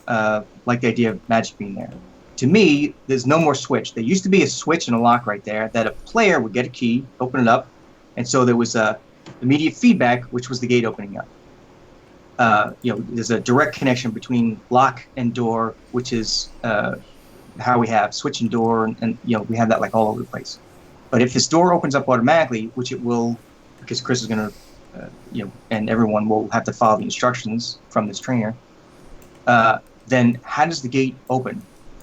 like the idea of magic being there. To me, there's no more switch. There used to be a switch and a lock right there that a player would get a key, open it up, and so there was immediate feedback, which was the gate opening up. There's a direct connection between lock and door, which is how we have switch and door, and we have that like all over the place. But if this door opens up automatically, which it will, because Chris is going to, and everyone will have to follow the instructions from this trainer, then how does the gate open?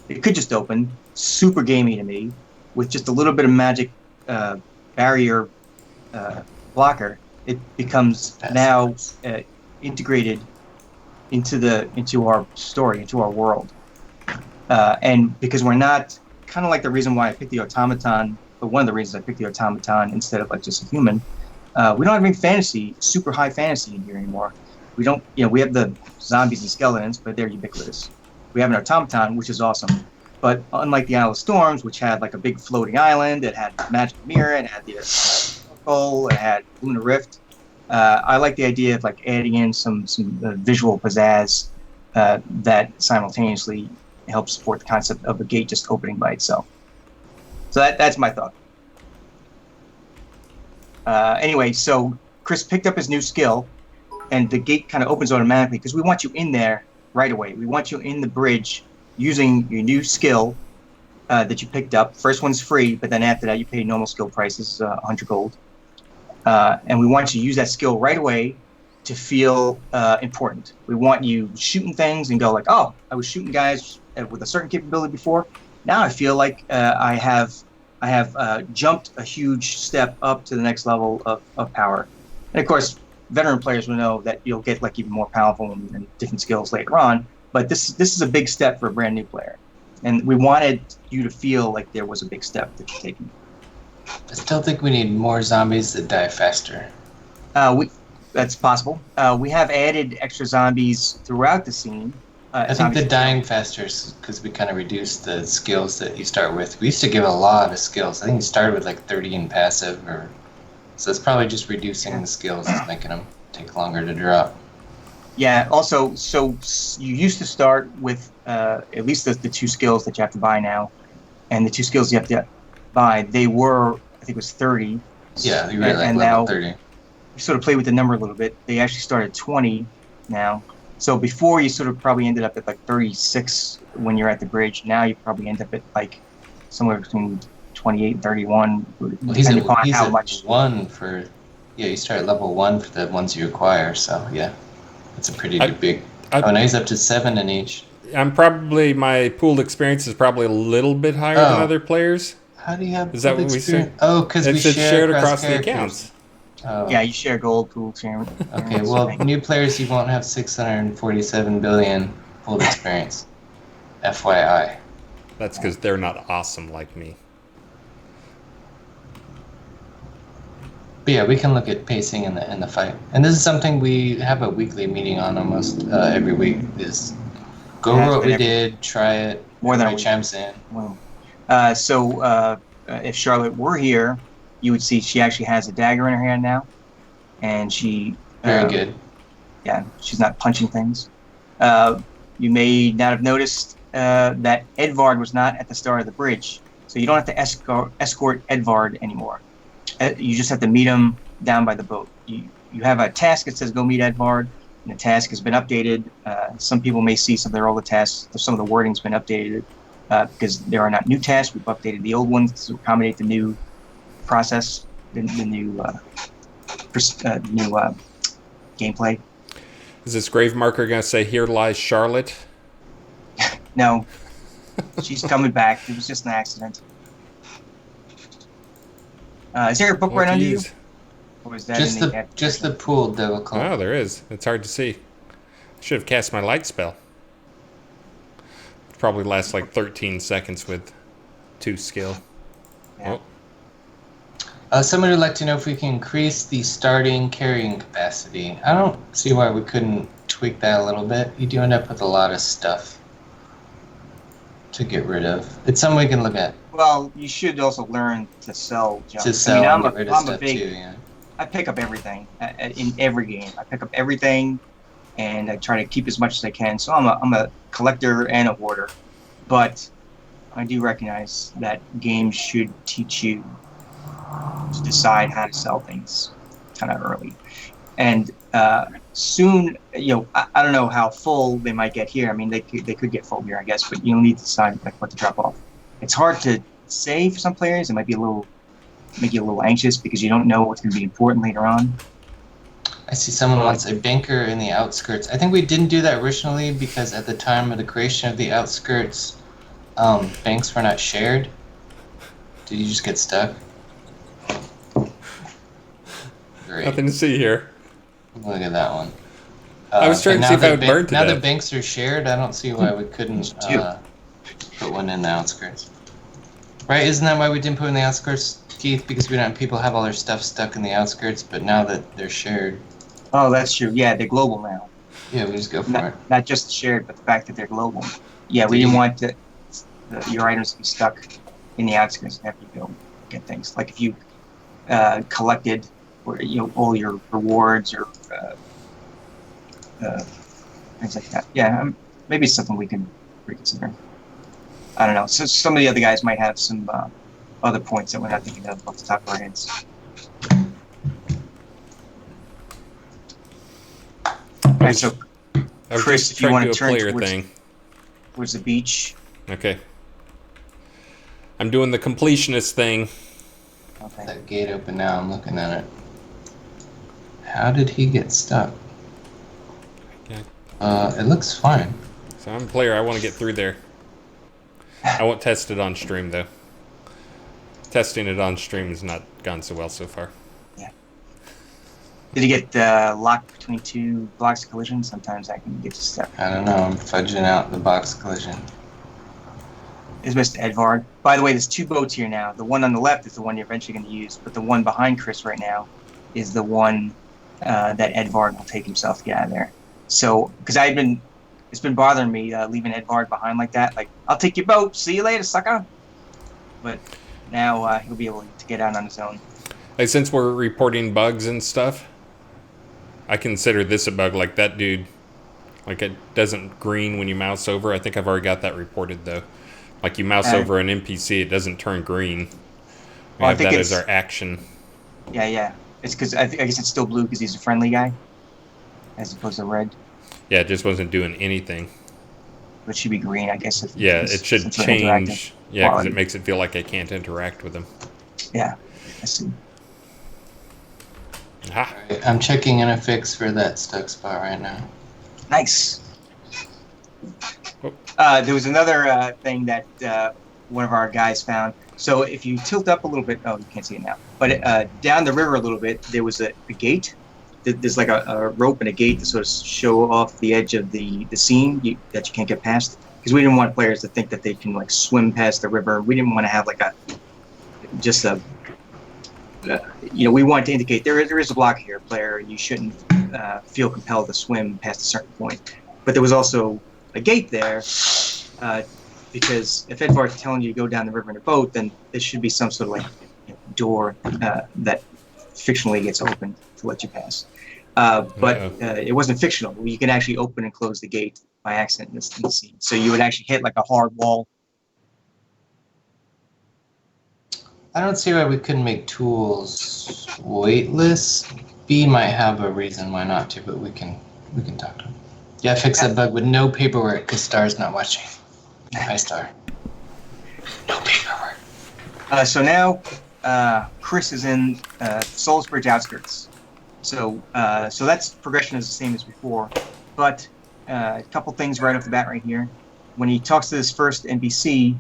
It could just open, super gamey to me, with just a little bit of magic barrier blocker. It becomes now integrated into our story, into our world. And because we're not, kind of like the reason why I picked the automaton, but one of the reasons I picked the automaton instead of like just a human, we don't have any fantasy, super high fantasy in here anymore. We don't, we have the zombies and skeletons, but they're ubiquitous. We have an automaton, which is awesome. But unlike the Isle of Storms, which had like a big floating island, it had magic mirror, it had the circle, it had Lunar Rift. I like the idea of like adding in some visual pizzazz that simultaneously helps support the concept of a gate just opening by itself. So that's my thought. Anyway, so Chris picked up his new skill, and the gate kind of opens automatically because we want you in there right away. We want you in the bridge using your new skill that you picked up. First one's free, but then after that you pay normal skill prices, 100 gold. And we want you to use that skill right away to feel important. We want you shooting things and go like, oh, I was shooting guys with a certain capability before. Now I feel like I have jumped a huge step up to the next level of power. And of course, veteran players will know that you'll get like even more powerful and different skills later on. But this is a big step for a brand new player, and we wanted you to feel like there was a big step that you're taking. I still think we need more zombies that die faster. That's possible. We have added extra zombies throughout the scene. I think the dying faster is because we kind of reduced the skills that you start with. We used to give a lot of skills. I think you started with like 30 in passive, so it's probably just reducing the skills, is making them take longer to drop. Yeah. Also, so you used to start with at least the two skills that you have to buy now, and the two skills you have to buy. They were, I think, it was 30. Yeah, you were like level now 30. You sort of play with the number a little bit. They actually start at 20 now. So before you sort of probably ended up at like 36 when you're at the bridge. Now you probably end up at like somewhere between 28 and 31. Well, he's upon how much. one for, yeah, you start at level 1 for the ones you acquire. So yeah, it's a pretty big. Now he's up to 7 in each. My pooled experience is probably a little bit higher than other players. How do you have? Is that what we said? Oh, because we shared across the accounts. Oh. Yeah, you share gold pool sharing. Okay, well, new players, you won't have 647 billion pooled experience. FYI. That's because they're not awesome like me. But yeah, we can look at pacing in the fight, and this is something we have a weekly meeting on almost every week. Is go over what we did, try it. More than chimes in. So if Charlotte were here, you would see she actually has a dagger in her hand now, and she very good. Yeah, she's not punching things. You may not have noticed that Edvard was not at the start of the bridge, so you don't have to escort Edvard anymore. You just have to meet him down by the boat. You have a task that says go meet Edvard, and the task has been updated. Some people may see some of their older tasks. Some of the wording's been updated because there are not new tasks. We've updated the old ones to accommodate the new process, the new gameplay. Is this grave marker going to say, "Here lies Charlotte"? No, she's coming back. It was just an accident. Is there a book right under you? Or is that just the pooled difficult? Oh, there is. It's hard to see. Should have cast my light spell. Probably lasts like 13 seconds with 2 skill. Yeah. Somebody would like to know if we can increase the starting carrying capacity. I don't see why we couldn't tweak that a little bit. You do end up with a lot of stuff to get rid of. It's something we can look at. Well, you should also learn to sell junk. To sell and get rid of I'm stuff big, too, yeah. I pick up everything in every game. I pick up everything, and I try to keep as much as I can. So I'm a collector and a hoarder, but I do recognize that games should teach you to decide how to sell things kind of early. And soon, I don't know how full they might get here. I mean, they could get full here, I guess, but you'll need to decide like what to drop off. It's hard to say for some players. It might be make you a little anxious because you don't know what's going to be important later on. I see someone wants a banker in the outskirts. I think we didn't do that originally because at the time of the creation of the outskirts, banks were not shared. Did you just get stuck? Great. Nothing to see here. Look at that one. I was trying to see if I would burn to Now death. that banks are shared, I don't see why we couldn't put one in the outskirts. Right? Isn't that why we didn't put in the outskirts, Keith? Because we don't have people have all their stuff stuck in the outskirts, but now that they're shared. Oh, that's true. Yeah, they're global now. Yeah, we just go for it. Not just shared, but the fact that they're global. Yeah, we didn't want your items to be stuck in the outskirts after you go get things. Like if you collected, all your rewards or things like that. Yeah, maybe it's something we can reconsider. I don't know. So some of the other guys might have some other points that we're not thinking of off the top of our heads. All right, so Chris, if you want to turn towards the beach. Okay. I'm doing the completionist thing. Okay. That gate open now, I'm looking at it. How did he get stuck? Okay. It looks fine. So I'm a player. I want to get through there. I won't test it on stream, though. Testing it on stream has not gone so well so far. Yeah. Did you get locked between 2 blocks of collision? Sometimes I can get you stuck. I don't know, I'm fudging out the box collision. Is Mr. Edvard. By the way, there's 2 boats here now. The one on the left is the one you're eventually going to use, but the one behind Chris right now is the one that Edvard will take himself to get out of there. So, because it's been bothering me leaving Edvard behind like that. Like, I'll take your boat. See you later, sucker. But now he'll be able to get out on his own. Like, since we're reporting bugs and stuff, I consider this a bug. Like that dude, like it doesn't green when you mouse over. I think I've already got that reported though. Like you mouse over an NPC, it doesn't turn green. We have that as our action. Yeah. It's because I guess it's still blue because he's a friendly guy, as opposed to red. Yeah, it just wasn't doing anything. But it should be green, I guess. It should change. Yeah, because it makes it feel like I can't interact with him. Yeah, I see. Ah. Right, I'm checking in a fix for that stuck spot right now. Nice. Oh. There was another thing that one of our guys found. So if you tilt up a little bit, oh, you can't see it now. But down the river a little bit, there was a gate. There's like a rope and a gate to sort of show off the edge of the scene that you can't get past. Because we didn't want players to think that they can like swim past the river. We didn't want to have like we want to indicate there is a block here, player. You shouldn't feel compelled to swim past a certain point. But there was also a gate there because if Edvard's telling you to go down the river in a boat, then there should be some sort of like door that fictionally gets opened to let you pass. But it wasn't fictional. You can actually open and close the gate by accident in the scene. So you would actually hit like a hard wall. I don't see why we couldn't make tools weightless. B might have a reason why not to, but we can talk to him. Yeah, fix that bug with no paperwork because Star's not watching. Hi, Star. No paperwork. So now Chris is in Salisbury's outskirts. So that's progression is the same as before, but a couple things right off the bat right here. When he talks to this first NPC,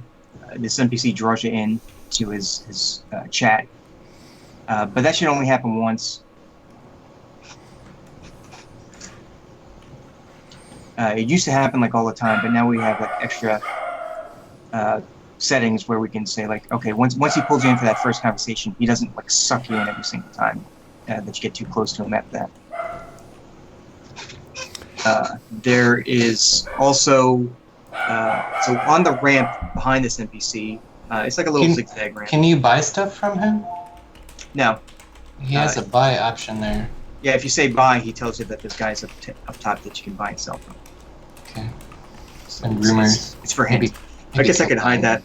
this NPC draws you in to his chat, but that should only happen once. It used to happen like all the time, but now we have like extra settings where we can say like, okay, once he pulls you in for that first conversation, he doesn't like suck you in every single time that you get too close to him after that. There is also so on the ramp behind this NPC, it's like a little zigzag ramp. Can you buy stuff from him? No. He has a buy option there. Yeah, if you say buy, he tells you that there's guys up top that you can buy and sell from. Okay. So And rumors. It's for him. I guess I could hide that.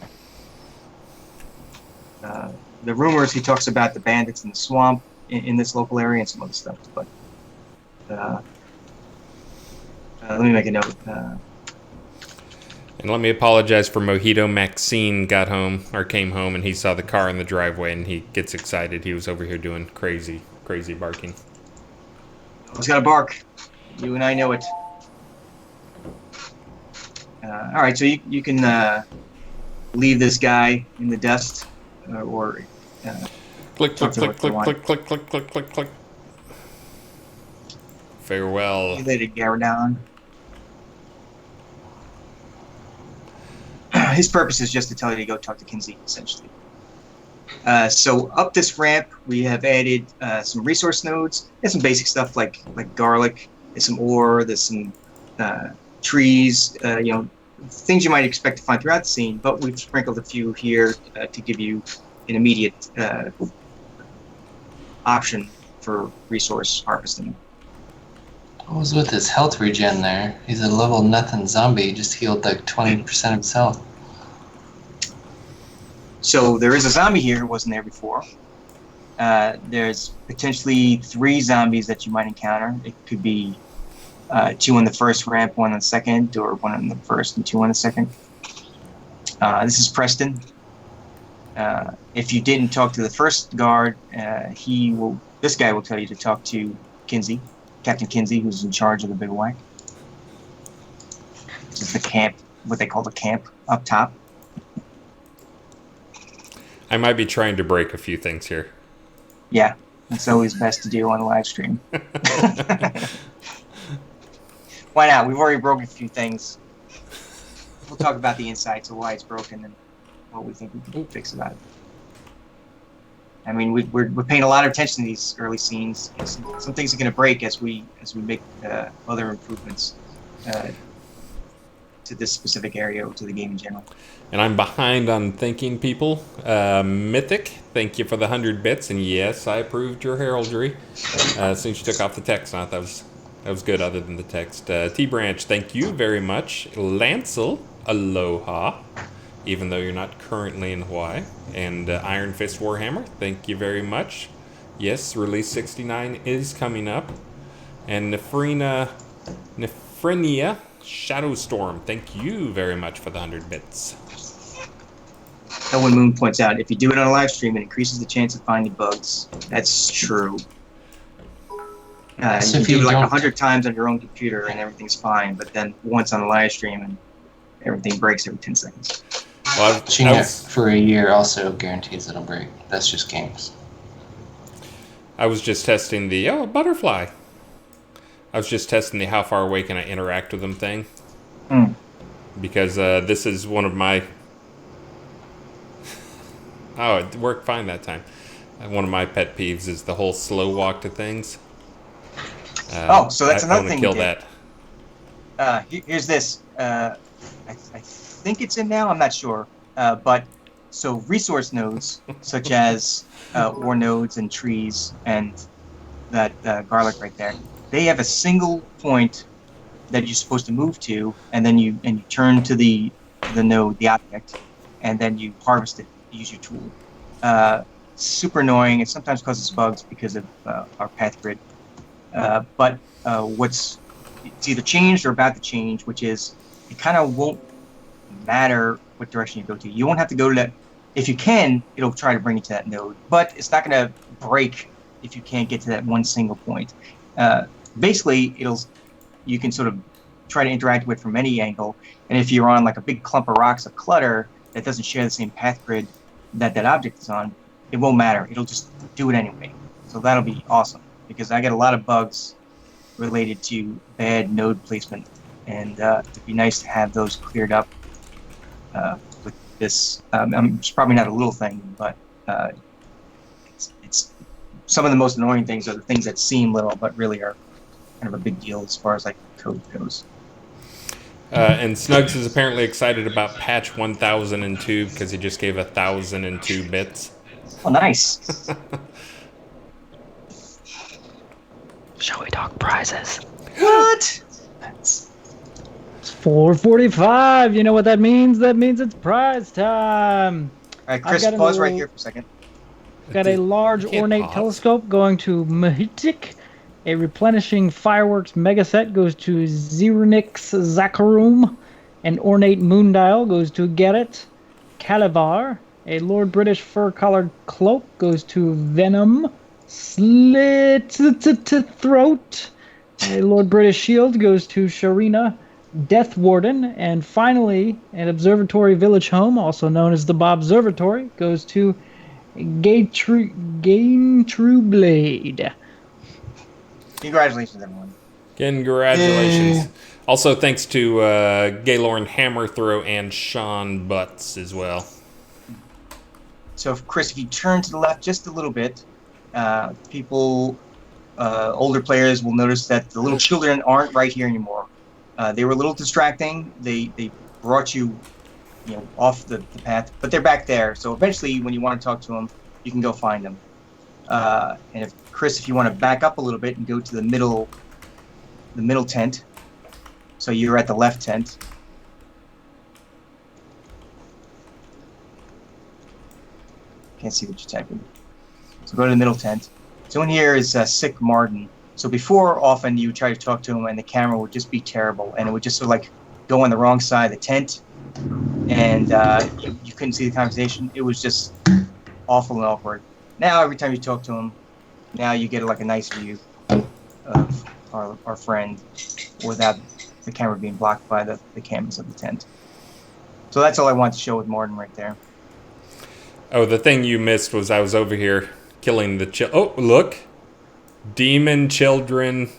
The rumors, he talks about the bandits in the swamp in this local area and some other stuff. But let me make a note. And let me apologize for Mojito. Maxine came home, and he saw the car in the driveway, and he gets excited. He was over here doing crazy barking. He's got to bark. You and I know it. All right, so you can leave this guy in the dust, or click. Farewell. You later, Garadon. His purpose is just to tell you to go talk to Kinsey, essentially. So up this ramp, we have added some resource nodes. There's some basic stuff like garlic. There's some ore. There's some trees. Things you might expect to find throughout the scene. But we've sprinkled a few here to give you an immediate option for resource harvesting. What was with his health regen there? He's a level nothing zombie. He just healed like 20% of his health. So there is a zombie here who wasn't there before. There's potentially 3 zombies that you might encounter. It could be 2 on the first ramp, 1 on the second, or 1 on the first and 2 on the second. This is Preston. If you didn't talk to the first guard, this guy will tell you to talk to Kinsey, Captain Kinsey, who's in charge of the bivouac. This is the camp, what they call the camp up top. I might be trying to break a few things here. Yeah, it's always best to do on a live stream. Why not? We've already broken a few things. We'll talk about the insights of why it's broken and what we think we can fix about it. I mean, we're paying a lot of attention to these early scenes. Some things are going to break as we make other improvements to this specific area or to the game in general. And I'm behind on thanking people. Mythic, thank you for the 100 bits. And yes, I approved your heraldry. Since you took off the text, I thought that was good other than the text. T-Branch, thank you very much. Lancel, aloha, even though you're not currently in Hawaii. And Iron Fist Warhammer, thank you very much. Yes, release 69 is coming up. And Nephrenia Shadowstorm, thank you very much for the 100 bits. Ellen Moon points out, if you do it on a live stream, it increases the chance of finding bugs. That's true. So you if do you like don't- 100 times on your own computer and everything's fine, but then once on a live stream and everything breaks every 10 seconds. Well, Watching it for a year also guarantees it'll break. That's just games. I was just testing the butterfly. I was just testing the how far away can I interact with them thing. Because this is one of my... Oh, it worked fine that time. One of my pet peeves is the whole slow walk to things. So that's another thing. I want to kill that. Here's this. I think it's in now. I'm not sure. But so resource nodes, such as ore nodes and trees and that garlic right there, they have a single point that you're supposed to move to, and then you turn to the node, the object, and then you harvest it. Use your tool. Super annoying. It sometimes causes bugs because of our path grid. But it's either changed or about to change, which is it kind of won't matter what direction you go to. You won't have to go to that. If you can, it'll try to bring you to that node, but it's not going to break if you can't get to that one single point. Basically, you can sort of try to interact with it from any angle, and if you're on like a big clump of rocks of clutter that doesn't share the same path grid that object is on, it won't matter. It'll just do it anyway. So that'll be awesome, because I get a lot of bugs related to bad node placement and it'd be nice to have those cleared up with this. It's probably not a little thing, but it's some of the most annoying things are the things that seem little but really are kind of a big deal as far as like code goes. And Snugs is apparently excited about patch 1002 because he just gave 1002 bits. Oh, nice. Shall we talk prizes? What? It's 4:45. You know what that means? That means it's prize time. All right, Chris, I've got pause a right little- here for a second. Got a large can't ornate pause. telescope going to Mahitik. A replenishing fireworks mega set goes to Zirnix Zakarum. An ornate moon dial goes to Gerrit. Calavar. A Lord British fur-collared cloak goes to Venom. Slit Throat. A Lord British shield goes to Sharina. Death Warden. And finally, an observatory village home, also known as the Bobservatory, goes to Gain True Blade. Congratulations, everyone. Congratulations. Also, thanks to Gaylorn Hammerthrow and Sean Butts as well. So, Chris, if you turn to the left just a little bit, people, older players will notice that the little children aren't right here anymore. They were a little distracting. They brought you, off the path, but they're back there. So eventually, when you want to talk to them, you can go find them. And if Chris, if you want to back up a little bit and go to the middle tent, so you're at the left tent. Can't see what you're typing. So go to the middle tent. So in here is Sick Martin. So before, often you would try to talk to him, and the camera would just be terrible, and it would just sort of like go on the wrong side of the tent, and you couldn't see the conversation. It was just awful and awkward. Now every time you talk to him, now you get like a nice view of our friend without the camera being blocked by the canvas of the tent. So that's all I want to show with Martin right there. Oh, the thing you missed was I was over here killing the oh, look. Demon children.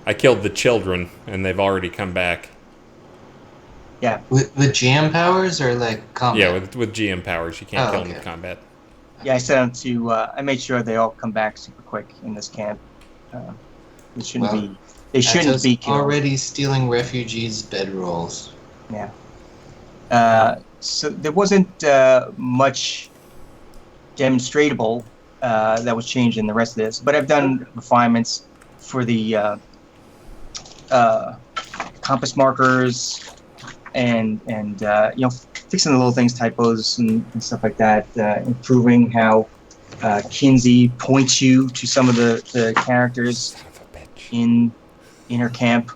I killed the children, and they've already come back. Yeah. With jam powers or like combat? Yeah, with GM powers. You can't kill them okay. with combat. Yeah, I set them to. I made sure they all come back super quick in this camp. They shouldn't Well, be. They shouldn't be killed. Already stealing refugees' bedrolls. Yeah. So there wasn't much demonstratable that was changed in the rest of this, but I've done refinements for the compass markers and fixing the little things, typos and stuff like that, improving how Kinsey points you to some of the characters in her camp.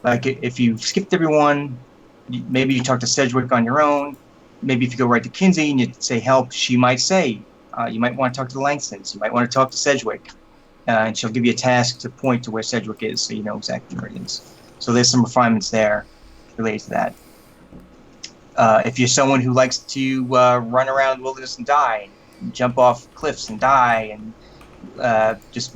Like if you skipped everyone, maybe you talk to Sedgwick on your own. Maybe if you go right to Kinsey and you say help, she might say, you might want to talk to the Langstons. You might want to talk to Sedgwick. And she'll give you a task to point to where Sedgwick is so you know exactly where it is. So there's some refinements there related to that. If you're someone who likes to run around the wilderness and die, and jump off cliffs and die, and just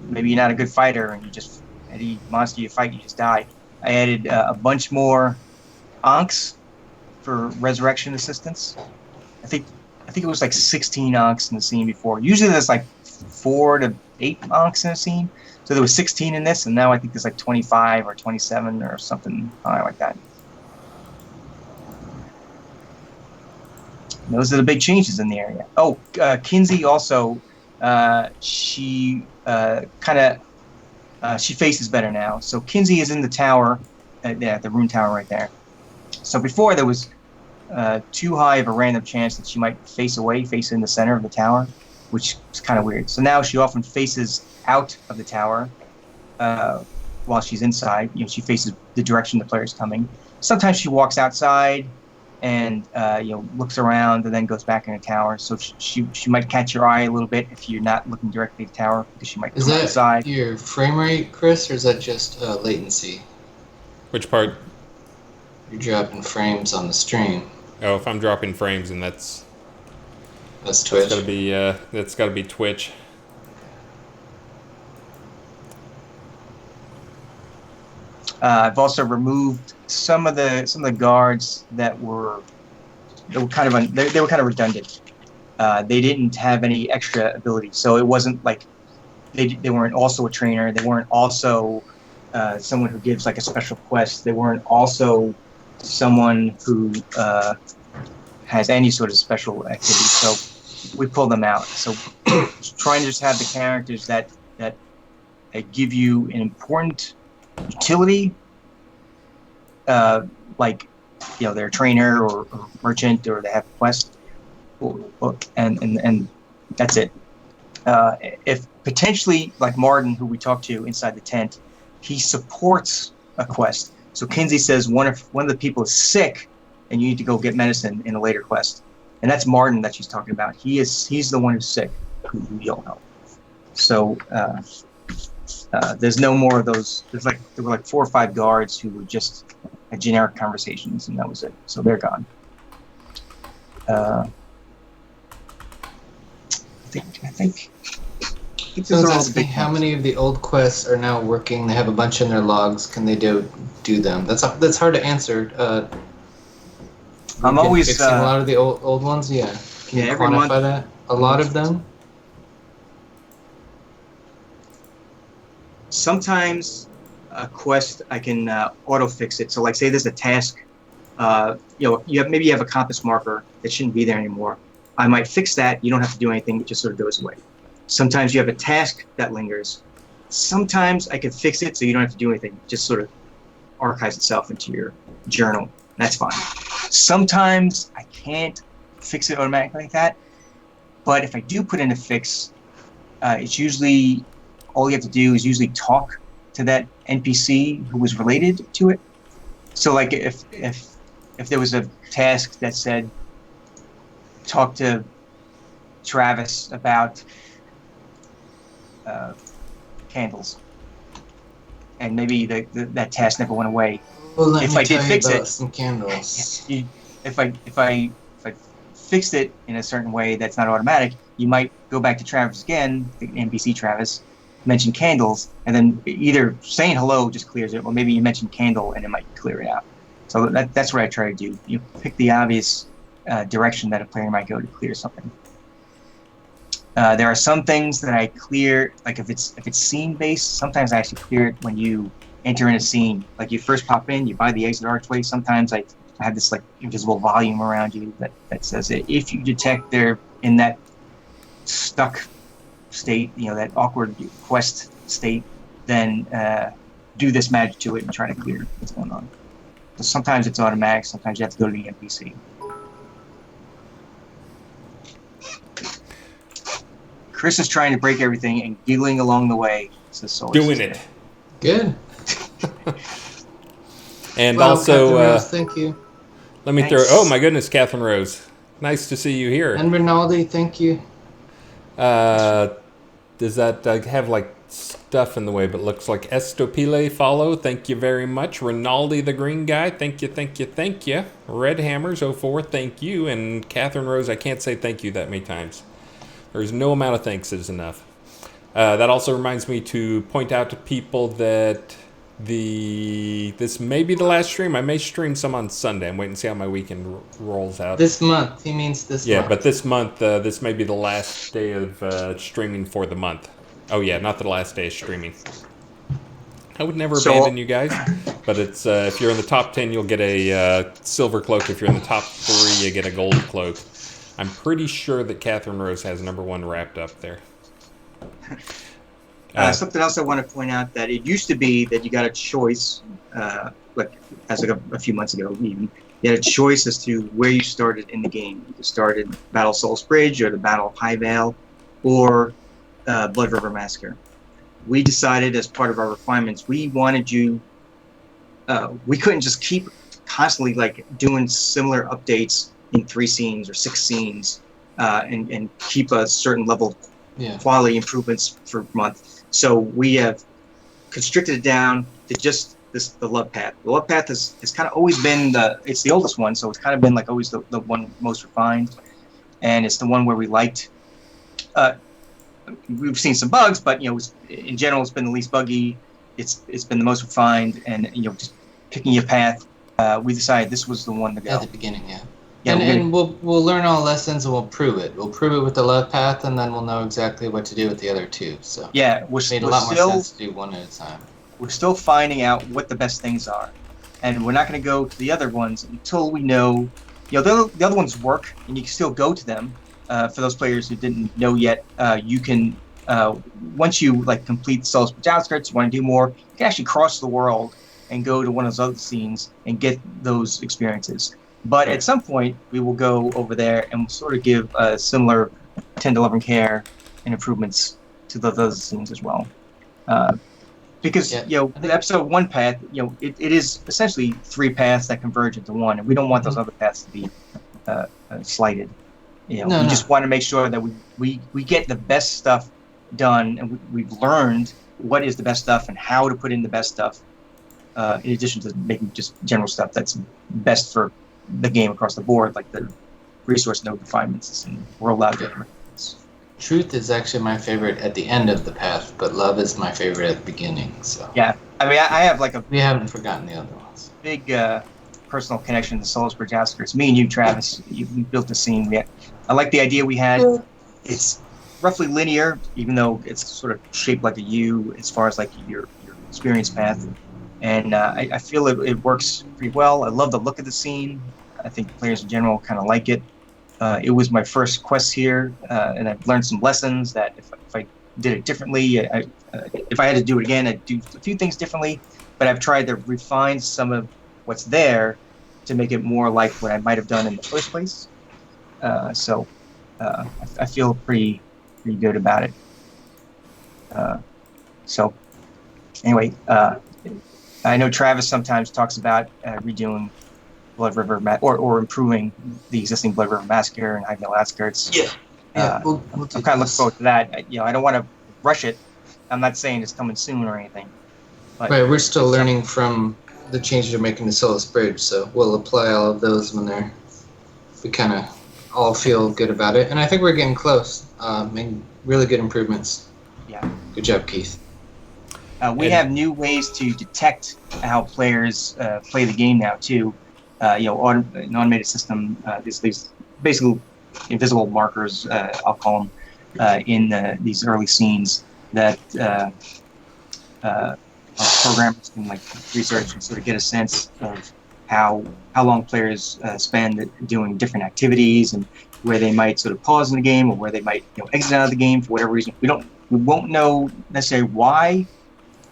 maybe you're not a good fighter and you just, any monster you fight, you just die. I added a bunch more Ankhs for resurrection assistance. I think it was like 16 Ankhs in the scene before. Usually there's like 4 to 8 Ankhs in a scene. So there was 16 in this, and now I think there's like 25 or 27 or something like that. And those are the big changes in the area. Oh, Kinsey also, she she faces better now. So Kinsey is in the tower, the rune tower right there. So before there was too high of a random chance that she might face away, face in the center of the tower, which is kind of weird. So now she often faces out of the tower while she's inside. She faces the direction the player's coming. Sometimes she walks outside and looks around and then goes back in the tower. So she might catch your eye a little bit if you're not looking directly at the tower, because she might come outside. Is that your frame rate, Chris, or is that just latency? Which part? You're dropping frames on the stream. Oh, if I'm dropping frames, and that's... That's Twitch. That's gotta be Twitch. I've also removed some of the guards that were kind of they were kind of redundant. They didn't have any extra abilities, so it wasn't like they weren't also a trainer. They weren't also someone who gives like a special quest. They weren't also someone who has any sort of special activity. So we pulled them out. So trying to just have the characters that give you an important utility, like they're a trainer or merchant, or they have a quest, and that's it. If potentially like Martin, who we talked to inside the tent, he supports a quest. So Kinsey says one of the people is sick, and you need to go get medicine in a later quest, and that's Martin that she's talking about. He's the one who's sick, who you'll help. So there's no more of those. There were like 4 or 5 guards who were just generic conversations, and that was it. So they're gone. I think So I was asking how many of the old quests are now working. They have a bunch in their logs. Can they do them? That's hard to answer. I'm always fixing a lot of the old ones. Yeah. Can you quantify that? A lot of them. Sometimes a quest I can auto fix it. So like say there's a task, maybe you have a compass marker that shouldn't be there anymore. I might fix that. You don't have to do anything. It just sort of goes away. Sometimes you have a task that lingers. Sometimes I can fix it so you don't have to do anything. It just sort of archives itself into your journal. That's fine. Sometimes I can't fix it automatically like that. But if I do put in a fix, it's usually all you have to do is usually talk to that NPC who was related to it. So like if there was a task that said talk to Travis about candles, and maybe that task never went away. Well, if I did fix it, some candles. If I fixed it in a certain way that's not automatic, you might go back to Travis again, the NPC Travis, mention candles, and then either saying hello just clears it, or maybe you mention candle and it might clear it out. So that's what I try to do. You pick the obvious direction that a player might go to clear something. There are some things that I clear, like if it's scene based, sometimes I actually clear it when you enter in a scene. Like you first pop in, you buy the exit archway. Sometimes I have this like invisible volume around you that says that if you detect they're in that stuck state, that awkward quest state, then do this magic to it and try to clear what's going on. So sometimes it's automatic, sometimes you have to go to the NPC. Chris is trying to break everything and giggling along the way. Doing it. Good. And well, also, Rose, thank you. Let me throw. Oh my goodness, Catherine Rose, nice to see you here. And Rinaldi, thank you. Does that have like stuff in the way? But looks like Estopile follow. Thank you very much, Rinaldi the green guy. Thank you. Red Hammers 04. Thank you, and Catherine Rose. I can't say thank you that many times. There's no amount of thanks is enough. That also reminds me to point out to people that this may be the last stream. I may stream some on Sunday. I'm waiting to see how my weekend rolls out. This month. He means this month. Yeah, but this month, this may be the last day of streaming for the month. Oh yeah, not the last day of streaming. I would never abandon you guys, but it's if you're in the top 10, you'll get a silver cloak. If you're in the top 3, you get a gold cloak. I'm pretty sure that Catherine Rose has #1 wrapped up there. Something else I want to point out, that it used to be that you got a choice, like a few months ago even, you had a choice as to where you started in the game. You could start in Battle of Souls Bridge or the Battle of High Vale or Blood River Massacre. We decided as part of our refinements, we wanted you, we couldn't just keep constantly like doing similar updates in 3 scenes or 6 scenes and keep a certain level of quality improvements per month. So we have constricted it down to just the love path. The love path has kind of always been it's the oldest one, so it's kind of been like always the one most refined. and it's the one where we liked. We've seen some bugs, but in general, it's been the least buggy. It's been the most refined, and just picking your path. We decided this was the one to go. At the beginning, yeah. Yeah, and we'll learn all lessons and we'll prove it. We'll prove it with the love path, and then we'll know exactly what to do with the other two. So yeah, it made a lot more sense to do one at a time. We're still finding out what the best things are, and we're not going to go to the other ones until we know. The other ones work, and you can still go to them. For those players who didn't know yet, you can once you complete Souls Bridge Outskirts, you want to do more, you can actually cross the world and go to one of those other scenes and get those experiences. But at some point, we will go over there and we'll sort of give similar tender loving care and improvements to those other scenes as well. Because the episode 1 path, it is essentially 3 paths that converge into one, and we don't want those other paths to be slighted. We just want to make sure that we get the best stuff done, and we've learned what is the best stuff and how to put in the best stuff, in addition to making just general stuff that's best for the game across the board, like the resource node refinements and rollout differences. Truth is actually my favorite at the end of the path, but love is my favorite at the beginning. So yeah, I mean, I have we haven't forgotten the other ones. Big personal connection to Souls Bridge Outskirts. Me and you, Travis, we built the scene. I like the idea we had. It's roughly linear, even though it's sort of shaped like a U as far as your experience path. And I feel it works pretty well. I love the look of the scene. I think players in general kind of like it. It was my first quest here, and I've learned some lessons that if I did it differently, if I had to do it again, I'd do a few things differently. But I've tried to refine some of what's there to make it more like what I might have done in the first place. So I feel pretty good about it. So anyway, I know Travis sometimes talks about redoing Blood River or improving the existing Blood River Massacre and Highvale Outskirts. We'll I'm kind of looking forward to that. I don't want to rush it. I'm not saying it's coming soon or anything. But right, we're still learning from the changes you're making to Solus Bridge, so we'll apply all of those when we kind of all feel good about it. And I think we're getting close. Making really good improvements. Yeah. Good job, Keith. We have new ways to detect how players play the game now too. An automated system. These basically invisible markers, I'll call them, in these early scenes that our programmers can research and sort of get a sense of how long players spend doing different activities and where they might sort of pause in the game or where they might exit out of the game for whatever reason. We won't know necessarily why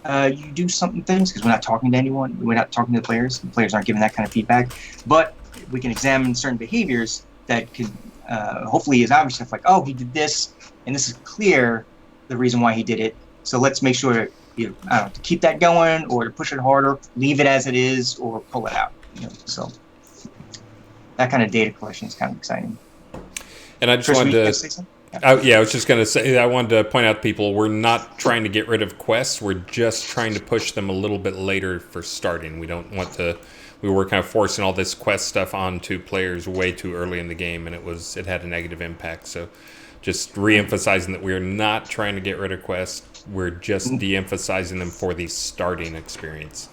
you do something things because we're not talking to anyone. We're not talking to the players. The players aren't giving that kind of feedback. But we can examine certain behaviors that could hopefully is obvious stuff like, oh, he did this, and this is clear the reason why he did it. So let's make sure to keep that going or to push it harder, leave it as it is, or pull it out. So that kind of data collection is kind of exciting. And I just wanted to. I was just going to say, I wanted to point out to people, we're not trying to get rid of quests. We're just trying to push them a little bit later for starting. We don't want to. We were kind of forcing all this quest stuff onto players way too early in the game, and it had a negative impact. So, just re-emphasizing that we're not trying to get rid of quests. We're just de-emphasizing them for the starting experience.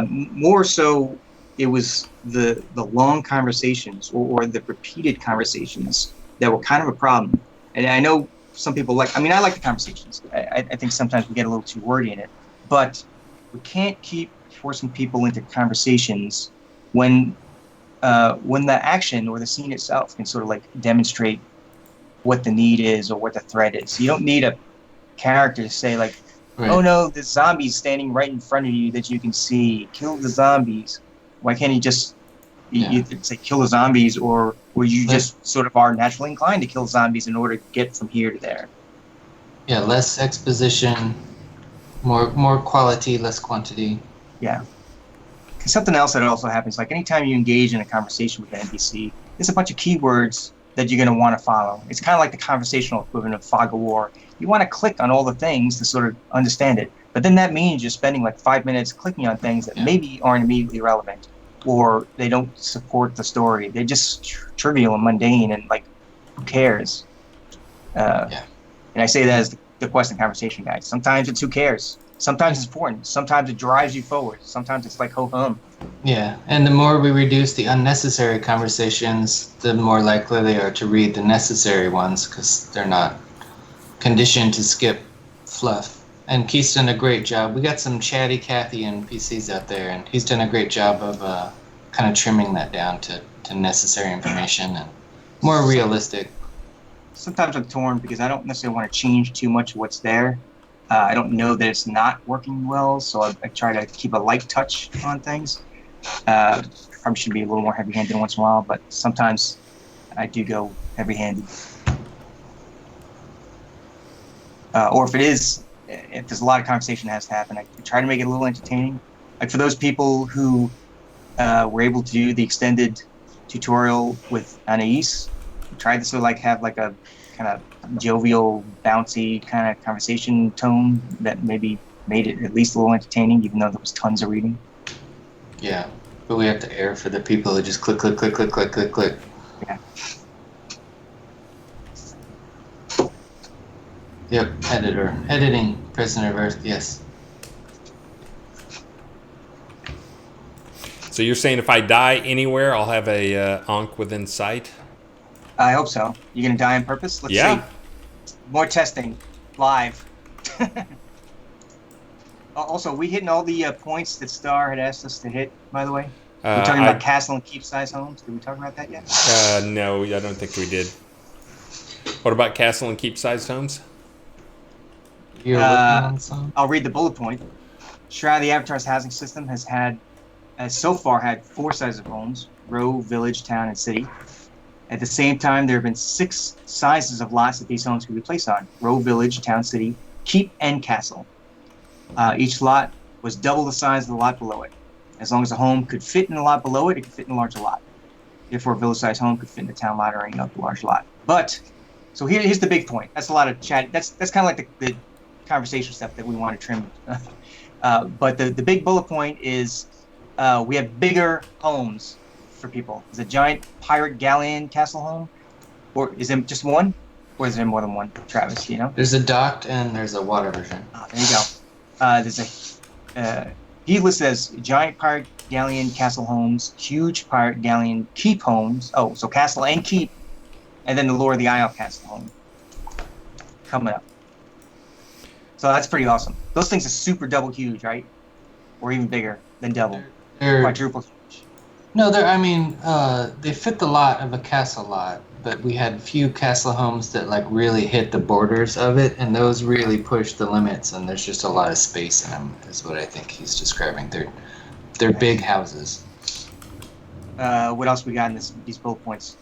More so, it was the long conversations or the repeated conversations that were kind of a problem. And I know some people I like the conversations. I think sometimes we get a little too wordy in it. But we can't keep forcing people into conversations when the action or the scene itself can sort of demonstrate what the need is or what the threat is. You don't need a character to say right. Oh no, the zombie's standing right in front of you that you can see. Kill the zombies. Why can't he just you say kill the zombies, or you just sort of are naturally inclined to kill zombies in order to get from here to there? Yeah, less exposition, more quality, less quantity. Yeah. Something else that also happens, anytime you engage in a conversation with an NPC, there's a bunch of keywords that you're going to want to follow. It's kind of like the conversational equivalent of fog of war. You want to click on all the things to sort of understand it, but then that means you're spending 5 minutes clicking on things that maybe aren't immediately relevant, or they don't support the story. They're just trivial and mundane and who cares? Yeah. And I say that as the quest and conversation guide. Sometimes it's who cares. Sometimes it's important. Sometimes it drives you forward. Sometimes it's like ho hum. Yeah, and the more we reduce the unnecessary conversations, the more likely they are to read the necessary ones because they're not conditioned to skip fluff. And Keith's done a great job. We got some chatty Cathy NPCs out there, and he's done a great job of kind of trimming that down to necessary information and more realistic. Sometimes I'm torn because I don't necessarily want to change too much of what's there. I don't know that it's not working well, so I try to keep a light touch on things. Probably should be a little more heavy-handed once in a while, but sometimes I do go heavy-handed. Or if there's a lot of conversation that has to happen, I try to make it a little entertaining. Like for those people who were able to do the extended tutorial with Anais, I tried to sort of like have like a kind of jovial, bouncy kind of conversation tone that maybe made it at least a little entertaining, even though there was tons of reading. Yeah, but we have to air for the people who just click, click, click, click, click, click, click. Yeah. Yep, editing, Prisoner of Earth, yes. So you're saying if I die anywhere, I'll have a Ankh within sight? I hope so. You gonna die on purpose? Let's Yeah. see. More testing, live. Also, we hitting all the points that Star had asked us to hit. By the way, we're talking about castle and keep size homes. Did we talk about that yet? No, I don't think we did. What about castle and keep sized homes? You're working on some? I'll read the bullet point. Shroud of the Avatar's housing system has so far had 4 sizes of homes: row, village, town, and city. At the same time, there have been 6 sizes of lots that these homes can be placed on: row, village, town, city, keep, and castle. Each lot was double the size of the lot below it. As long as a home could fit in the lot below it, it could fit in a larger lot. Therefore, a village-sized home could fit in the town lot or any other large lot. But, so here's the big point. That's a lot of chat. That's kind of like the conversation stuff that we want to trim. But the big bullet point is we have bigger homes for people. Is a giant pirate galleon castle home? Or is there just one? Or is there more than one, Travis, do you know? There's a docked and there's a water version. There you go. He listed as giant pirate galleon castle homes, huge pirate galleon keep homes. Oh, so castle and keep, and then the Lord of the Isle castle home coming up. So that's pretty awesome. Those things are super double huge, right? Or even bigger than double, quadruple huge. No, they fit the lot of a castle lot, but we had few castle homes that like really hit the borders of it, and those really push the limits, and there's just a lot of space in them, is what I think he's describing. They're big houses. What else we got in these bullet points?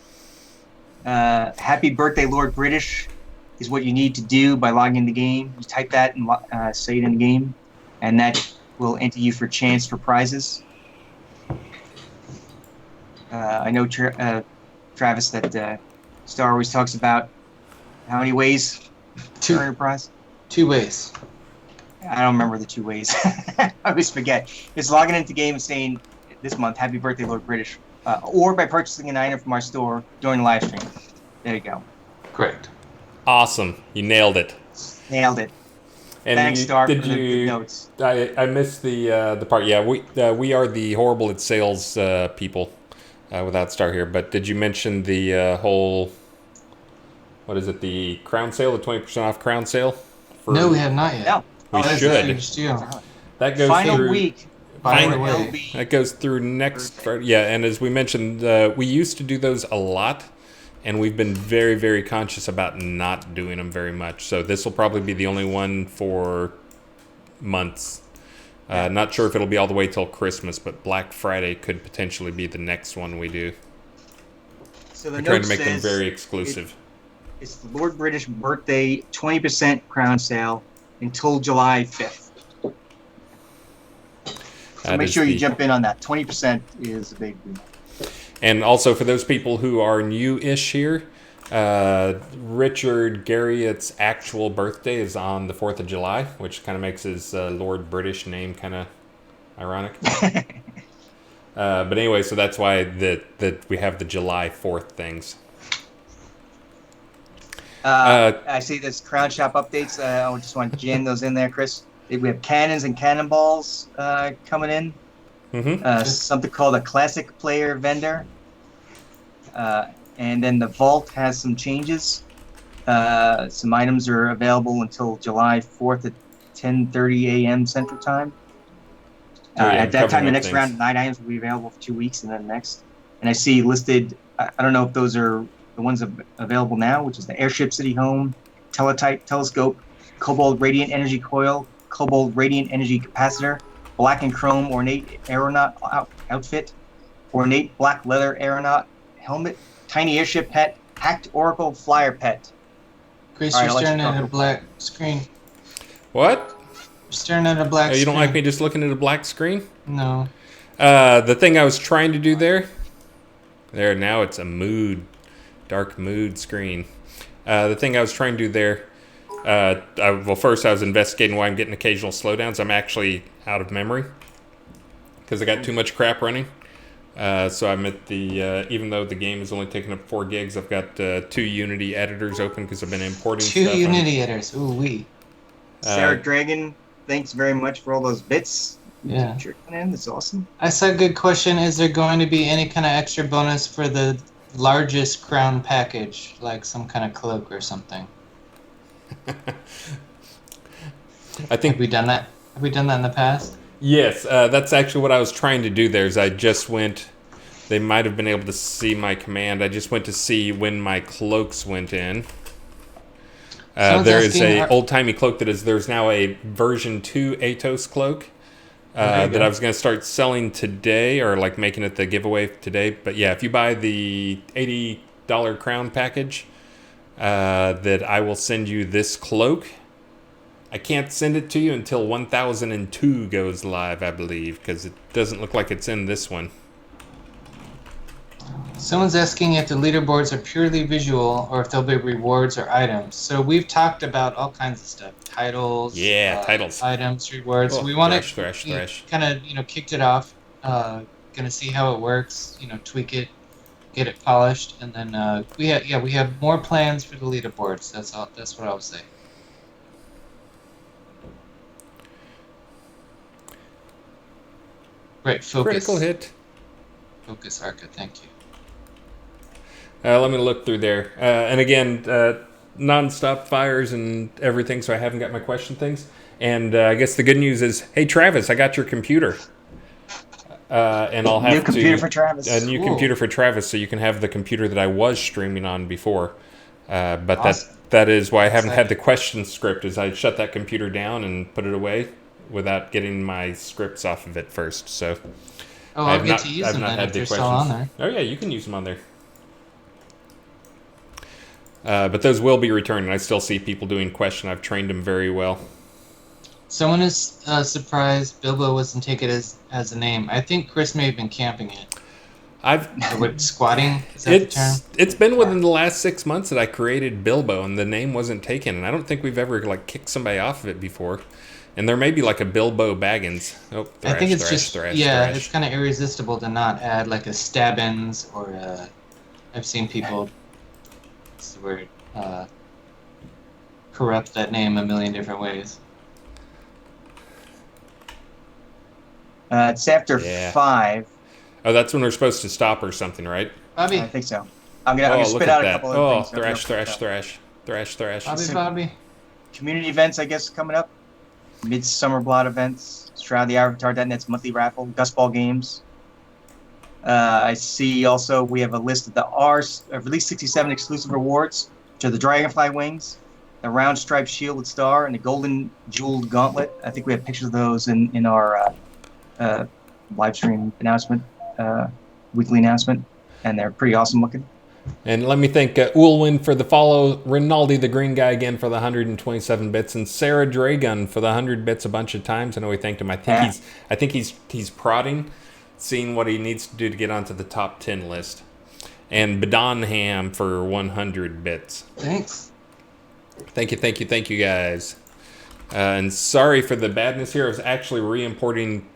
Happy birthday, Lord British, is what you need to do by logging in the game. You type that and say it in the game, and that will enter you for chance for prizes. I know Travis that Star always talks about how many ways to earn a prize. 2 ways. I don't remember the 2 ways. I always forget. It's logging into the game and saying this month, "Happy birthday, Lord British," or by purchasing an item from our store during the live stream. There you go. Correct. Awesome. You nailed it. Nailed it. And Thanks, Star, for the notes. I missed the part. Yeah, we are the horrible at sales people without Star here. But did you mention the whole, what is it, the crown sale, the 20% off crown sale? No, we have not yet. No. We should. That goes Final through, week. That goes through next Friday. Yeah, and as we mentioned, we used to do those a lot, and we've been very, very conscious about not doing them very much. So this will probably be the only one for months. Not sure if it'll be all the way till Christmas, but Black Friday could potentially be the next one we do. So the We're trying to make them very exclusive. It's the Lord British birthday 20% crown sale until July 5th. So make sure you jump in on that. 20% is a big deal. And also for those people who are new-ish here, Richard Garriott's actual birthday is on the 4th of July, which kind of makes his Lord British name kind of ironic. But anyway, so that's why that we have the July 4th things. I see this Crown Shop updates. I just want to jam those in there, Chris. We have cannons and cannonballs coming in. Something called a classic player vendor. And then the vault has some changes. Some items are available until July 4th at 10:30 a.m. Central Time. At that time, the next round of 9 items will be available for 2 weeks, and then next. And I see listed. I don't know if those are the ones available now, which is the Airship City Home, Teletype Telescope, Cobalt Radiant Energy Coil, Cobalt Radiant Energy Capacitor, Black and Chrome Ornate Aeronaut Outfit, Ornate Black Leather Aeronaut Helmet, Tiny Airship Pet, Hacked Oracle Flyer Pet. Chris, you're staring at a black screen. What? You're staring at a black screen. You don't like me just looking at a black screen? No. The thing I was trying to do there, now it's a dark mood screen. The thing I was trying to do there, first I was investigating why I'm getting occasional slowdowns. I'm actually out of memory because I got too much crap running. So I'm at the, even though the game is only taking up 4 gigs, I've got 2 Unity editors open because I've been importing 2 stuff. 2 Unity editors, ooh wee. Sarah Dragon, thanks very much for all those bits. Yeah. That's awesome. I saw a good question. Is there going to be any kind of extra bonus for the largest crown package, like some kind of cloak or something? I think Have we done that? Have we done that in the past? Yes, that's actually what I was trying to do there. Is I just went. They might have been able to see my command. I just went to see when my cloaks went in. There is a old-timey cloak there's now a version 2 Atos cloak that I was going to start selling today, or like making it the giveaway today. But yeah, if you buy the $80 crown package, that I will send you this cloak. I can't send it to you until 1002 goes live, I believe, because it doesn't look like it's in this one. Someone's asking if the leaderboards are purely visual or if there'll be rewards or items. So we've talked about all kinds of stuff. Titles. Yeah, titles. Items, rewards. Oh, we want to kind of, kicked it off. Gonna see how it works, tweak it, get it polished, and then we have more plans for the leaderboards. That's what I'll say. Right, focus. Critical hit. Focus, Arca, thank you. Let me look through there. And again, non-stop fires and everything, so I haven't got my question things. And I guess the good news is, hey, Travis, I got your computer. And I'll have new computer for Travis. A new computer for Travis, so you can have the computer that I was streaming on before. But awesome. that is why I haven't had the question script, is I shut that computer down and put it away without getting my scripts off of it first. So I'll get to use them then if they're still on there. Oh yeah, you can use them on there. But those will be returned, and I still see people doing question. I've trained them very well. Someone is surprised Bilbo wasn't taken as a name. I think Chris may have been camping it. Squatting? Is that the term? It's been within the last 6 months that I created Bilbo, and the name wasn't taken. And I don't think we've ever kicked somebody off of it before. And there may be a Bilbo Baggins. Oh, thrash, I think it's thrash. It's kind of irresistible to not add a Stabbins or I've seen people. What's the word? Corrupt that name a million different ways. It's after 5. Oh, that's when we're supposed to stop or something, right? Bobby, I think so. I'm gonna spit out a couple of things. Thrash. Bobby. Community events, I guess, coming up. Midsummer Blot events, Shroud the Avatar.net's monthly raffle, Gusball games. I see also we have a list of the Release 67 exclusive rewards, which are the Dragonfly Wings, the Round Striped Shielded Star, and the Golden Jeweled Gauntlet. I think we have pictures of those in our live stream announcement, weekly announcement, and they're pretty awesome looking. And let me thank Ulwin for the follow, Rinaldi the Green Guy again for the 127 bits, and Sarah Dragun for the 100 bits a bunch of times. I know we thanked him. I think he's prodding, seeing what he needs to do to get onto the top 10 list. And Badonham for 100 bits. Thanks. Thank you guys. And sorry for the badness here. I was actually re-importing.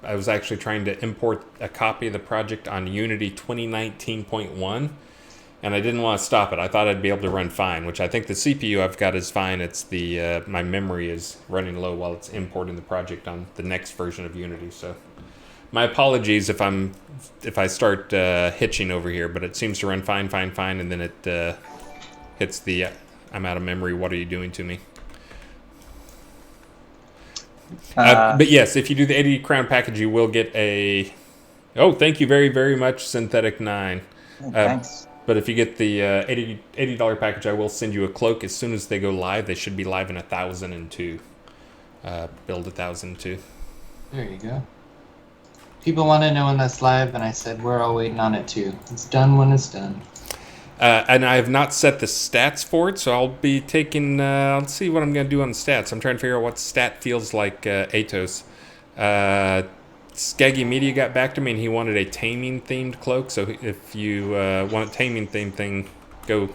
I was actually trying to import a copy of the project on Unity 2019.1, and I didn't want to stop it. I thought I'd be able to run fine, which I think the CPU I've got is fine. It's the my memory is running low while it's importing the project on the next version of Unity. So my apologies if I start hitching over here, but it seems to run fine, and then it hits the I'm out of memory. What are you doing to me? But yes, if you do the 80 crown package, you will get a. Oh, thank you very, very much, Synthetic 9. Thanks. But if you get the $80 package, I will send you a cloak as soon as they go live. They should be live in 1002. Build 1002. There you go. People want to know when that's live, and I said we're all waiting on it too. It's done when it's done. And I have not set the stats for it, so I'll be taking. Let's see what I'm going to do on the stats. I'm trying to figure out what stat feels like Atos. Skaggy Media got back to me, and he wanted a taming themed cloak. So if you want a taming themed thing, go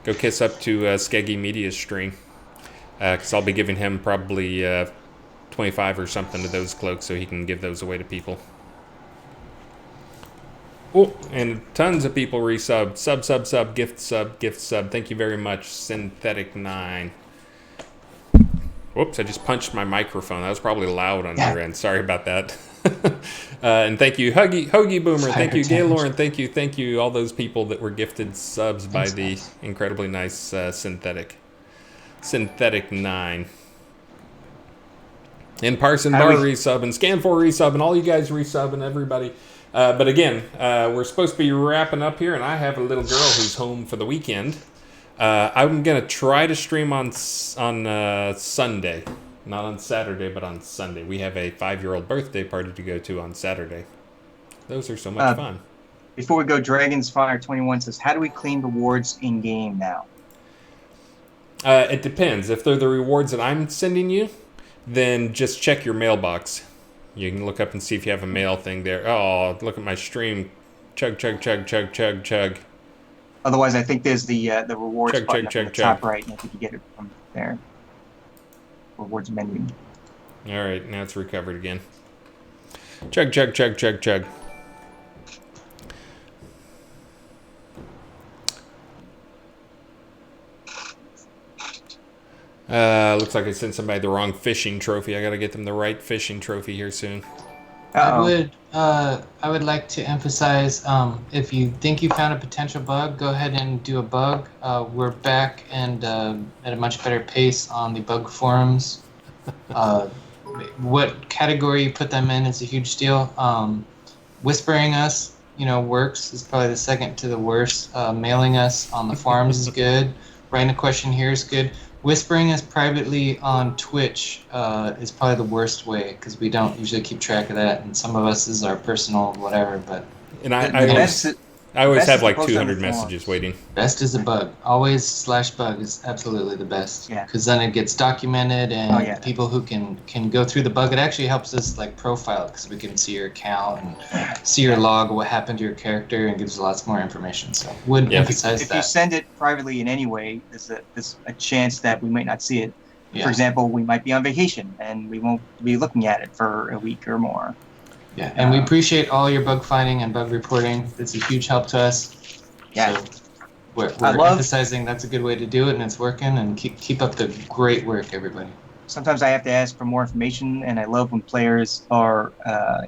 kiss up to Skaggy Media's stream, because I'll be giving him probably 25 or something of those cloaks, so he can give those away to people. Oh, and tons of people resub. Sub, gift sub. Thank you very much, Synthetic 9. Whoops, I just punched my microphone. That was probably loud on your end. Sorry about that. And thank you, Hoagie Boomer. Thank you, Gaylor, and thank you, all those people that were gifted subs by the incredibly nice Synthetic 9. And Parson Bar resub, and Scan4 resub, and all you guys resub, and everybody. But again, we're supposed to be wrapping up here, and I have a little girl who's home for the weekend. I'm going to try to stream on Sunday. Not on Saturday, but on Sunday. We have a 5-year-old birthday party to go to on Saturday. Those are so much fun. Before we go, Dragon's Fire 21 says, how do we claim rewards in-game now? It depends. If they're the rewards that I'm sending you, then just check your mailbox. You can look up and see if you have a mail thing there. Oh, look at my stream. Chug. Otherwise, I think there's the rewards button at the top right, and I think you get it from there. Rewards menu. All right, now it's recovered again. Chug. Looks like I sent somebody the wrong fishing trophy. I gotta get them the right fishing trophy here soon. Uh-oh. I would like to emphasize, if you think you found a potential bug, go ahead and do a bug. We're back and at a much better pace on the bug forums. What category you put them in is a huge deal. Whispering us, works. Is probably the second to the worst. Mailing us on the forums is good. Writing a question here is good. Whispering us privately on Twitch is probably the worst way, because we don't usually keep track of that, and some of us is our personal whatever. But and I always have like 200 messages waiting. Best is a bug. Always /bug is absolutely the best. Yeah. Because then it gets documented, and people who can go through the bug. It actually helps us like profile, because we can see your account and see your log, what happened to your character, and gives lots more information. So would emphasize that. If you send it privately in any way, there's a chance that we might not see it. Yeah. For example, we might be on vacation and we won't be looking at it for a week or more. Yeah, and we appreciate all your bug finding and bug reporting. It's a huge help to us. Yeah. So we're emphasizing that's a good way to do it, and it's working, and keep up the great work, everybody. Sometimes I have to ask for more information, and I love when players are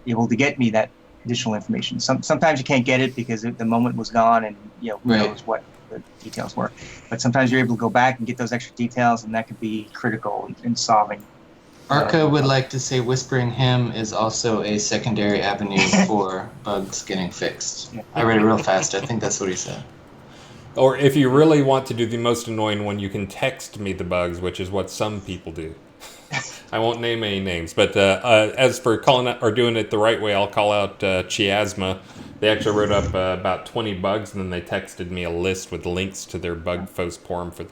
able to get me that additional information. Sometimes you can't get it because the moment was gone, and who knows what the details were. But sometimes you're able to go back and get those extra details, and that could be critical in solving. Arca would like to say Whispering Him is also a secondary avenue for bugs getting fixed. I read it real fast. I think that's what he said. Or if you really want to do the most annoying one, you can text me the bugs, which is what some people do. I won't name any names, but as for calling it or doing it the right way, I'll call out Chiasma. They actually wrote up about 20 bugs, and then they texted me a list with links to their bug forum for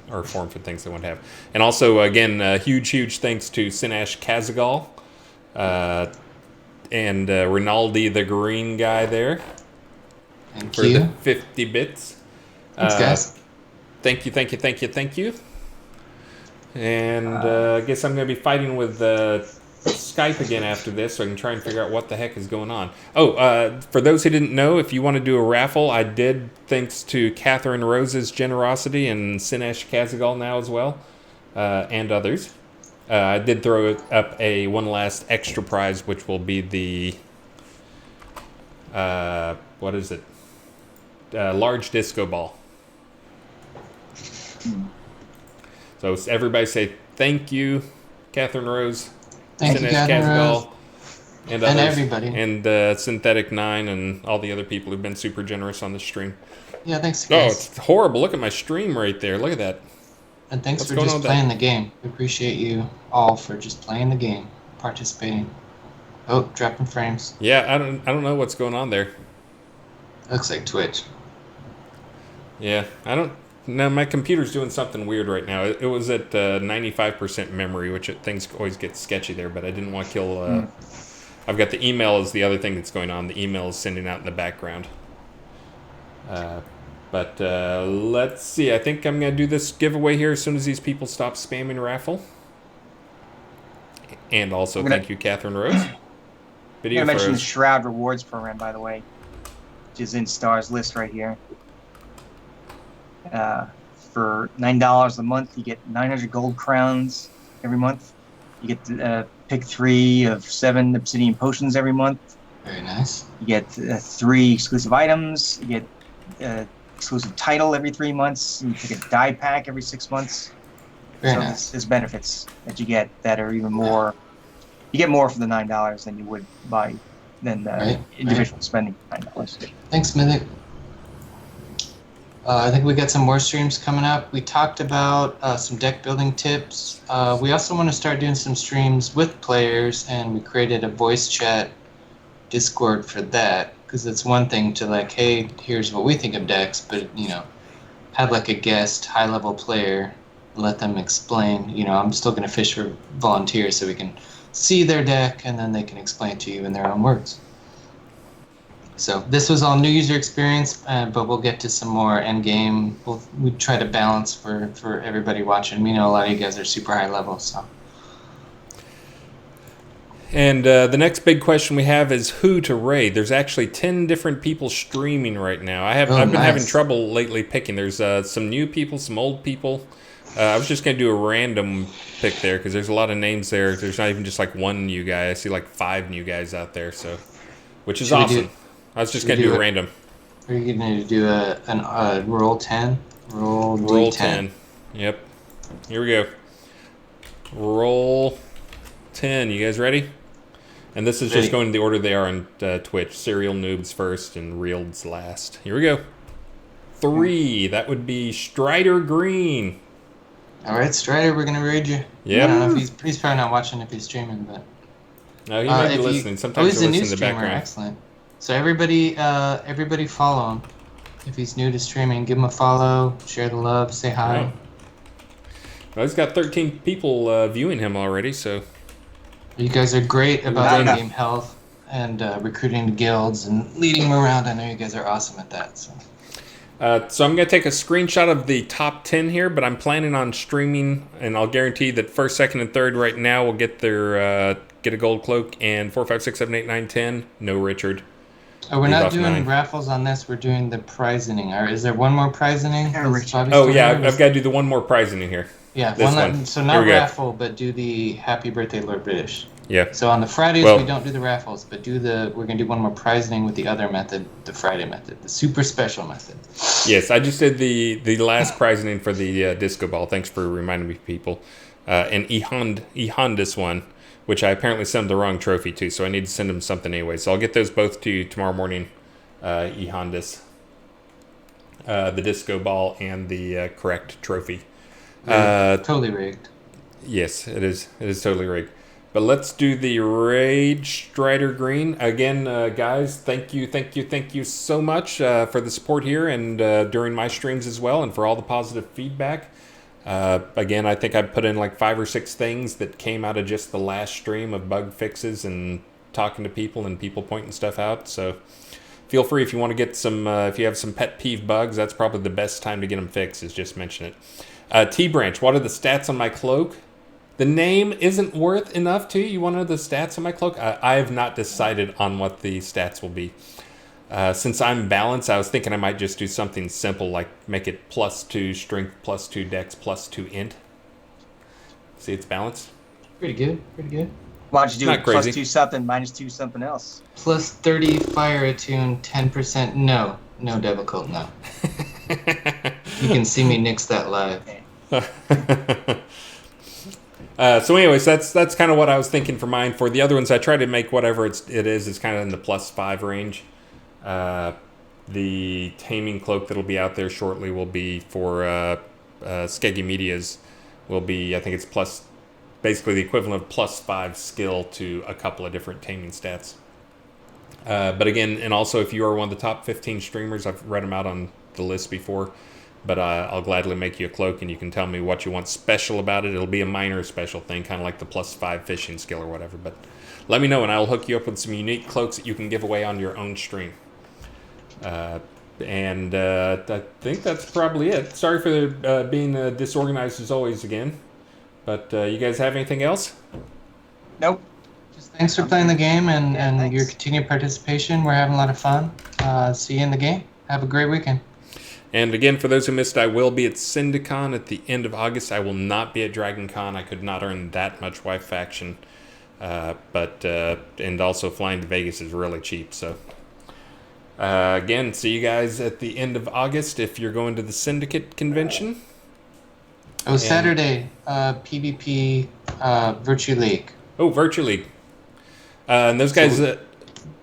things they want to have. And also, again, huge thanks to Sinash Kazagal and Rinaldi the Green guy there for the 50 bits. Thanks, guys. Thank you. And I guess I'm going to be fighting with Skype again after this so I can try and figure out what the heck is going on. Oh, for those who didn't know, if you want to do a raffle, I did, thanks to Catherine Rose's generosity and Sinesh Kazagal now as well, and others. I did throw up one last extra prize, which will be the what is it? Large disco ball. So everybody say thank you, Catherine Rose, Thank you, Catherine Rose. and others, everybody, and Synthetic 9 and all the other people who've been super generous on the stream. Yeah, thanks, guys. Oh, it's horrible! Look at my stream right there. Look at that. And thanks for just playing the game. We appreciate you all for just playing the game, participating. Oh, dropping frames. Yeah, I don't know what's going on there. Looks like Twitch. Yeah, I don't. No, my computer's doing something weird right now. It was at 95% memory, which things always get sketchy there. But I didn't want to kill. I've got the email is the other thing that's going on. The email is sending out in the background. But let's see. I think I'm going to do this giveaway here as soon as these people stop spamming raffle. And also, thank you, Catherine Rose. I'm going to mention the Shroud Rewards program, by the way, which is in Star's list right here. For $9 a month, you get 900 gold crowns every month. You get to pick 3 of 7 obsidian potions every month. Very nice. You get 3 exclusive items. You get exclusive title every 3 months. You pick a die pack every 6 months. Very nice. There's benefits that you get that are even more. You get more for the $9 than you would than the individual spending $9. Thanks, Mythic. I think we got some more streams coming up. We talked about some deck building tips. We also want to start doing some streams with players, and we created a voice chat Discord for that, because it's one thing to like, hey, here's what we think of decks, but have like a guest high-level player, let them explain. I'm still going to fish for volunteers so we can see their deck, and then they can explain it to you in their own words. So this was all new user experience, but we'll get to some more end game. We try to balance for everybody watching. We know a lot of you guys are super high level, so. And the next big question we have is who to raid. There's actually 10 different people streaming right now. I've been having trouble lately picking. There's some new people, some old people. I was just going to do a random pick there because there's a lot of names there. There's not even just like one new guy. I see like 5 new guys out there, so which is awesome. I was just going to do a random. Are you going to do a roll 10? Roll D10. 10. Yep. Here we go. Roll 10. You guys ready? And this is just going in the order they are on Twitch. Serial Noobs first and Reeleds last. Here we go. 3. That would be Strider Green. All right, Strider, we're going to raid you. Yeah. I don't know if he's probably not watching if he's streaming, but... No, he might be listening. Sometimes he'll listen in the background. Excellent. So everybody follow him. If he's new to streaming, give him a follow, share the love, say hi. Oh. Well, he's got 13 people viewing him already, so... You guys are great about in-game health and recruiting guilds and leading them around. I know you guys are awesome at that. So I'm going to take a screenshot of the top 10 here, but I'm planning on streaming, and I'll guarantee that first, second, and third right now will get their get a gold cloak, and 4, 5, 6, 7, 8, 9, 10. No Richard. Oh, we're not doing raffles on this. We're doing the prizing. Or is there one more prizing? Oh, yeah. I've got to do the one more prizing here. Yeah, one. So not raffle, but do the Happy Birthday Lord British. Yeah. So on the Fridays, we don't do the raffles, but we're going to do one more prizing with the other method, the Friday method, the super special method. Yes, I just did the last prizing for the disco ball. Thanks for reminding me, people. And Ehondas one, which I apparently sent the wrong trophy to, so I need to send him something anyway. So I'll get those both to you tomorrow morning, Ehondas. The disco ball and the correct trophy. Totally rigged. Yes, it is. It is totally rigged. But let's do the raid Strider Green. Again, guys, thank you so much for the support here and during my streams as well, and for all the positive feedback. Again, I think I put in like 5 or 6 things that came out of just the last stream of bug fixes and talking to people and people pointing stuff out. So feel free if you want to get some, if you have some pet peeve bugs, that's probably the best time to get them fixed, is just mention it. T-Branch, what are the stats on my cloak? The name isn't worth enough to you. You want to know the stats on my cloak? I have not decided on what the stats will be. Since I'm balanced, I was thinking I might just do something simple, like make it +2 strength, +2 dex, +2 int. See, it's balanced. Pretty good. Pretty good. Why don't you do Not it crazy. +2 something, -2 something else? Plus 30 fire attune, 10%. No devil cult. No. You can see me nix that live. So anyways, that's kind of what I was thinking for mine. For the other ones, I try to make whatever it is kind of in the +5 range. The taming cloak that'll be out there shortly will be for Skeggy Media's. Will be, I think it's basically the equivalent of +5 skill to a couple of different taming stats. But again, and also if you are one of the top 15 streamers, I've read them out on the list before. But I'll gladly make you a cloak, and you can tell me what you want special about it. It'll be a minor special thing, kind of like the +5 fishing skill or whatever. But let me know, and I'll hook you up with some unique cloaks that you can give away on your own stream. I think that's probably it. Sorry for being disorganized as always again. But you guys have anything else? Nope. Just thanks for playing the game and thanks. your continued participation. We're having a lot of fun. See you in the game. Have a great weekend. And again, for those who missed, I will be at Syndicon at the end of August. I will not be at DragonCon. I could not earn that much wife faction. And also flying to Vegas is really cheap. So again, see you guys at the end of August if you're going to the Syndicate convention. Oh, Saturday, PvP Virtue League. Oh, Virtue League. And those guys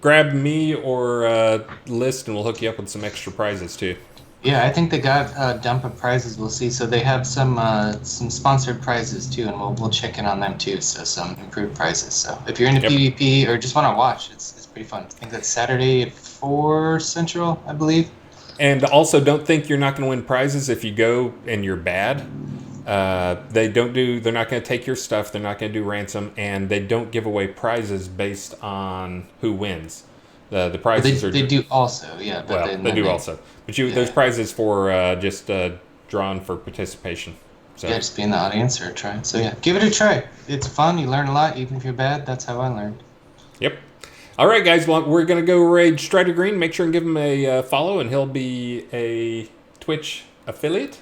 grab me or List, and we'll hook you up with some extra prizes too. Yeah, I think they got a dump of prizes. We'll see. So they have some sponsored prizes too, and we'll check in on them too. So some improved prizes. So if you're into PvP or just want to watch, it's pretty fun. I think that's Saturday at 4 Central, I believe. And also, don't think you're not going to win prizes if you go and you're bad. They're not going to take your stuff. They're not going to do ransom, and they don't give away prizes based on who wins. The prizes They do also, yeah. But they do also. But there's prizes for just drawn for participation. So. Yeah, just be in the audience or try. So yeah, give it a try. It's fun. You learn a lot, even if you're bad. That's how I learned. Yep. All right, guys. Well, we're going to go raid Strider Green. Make sure and give him a follow, and he'll be a Twitch affiliate.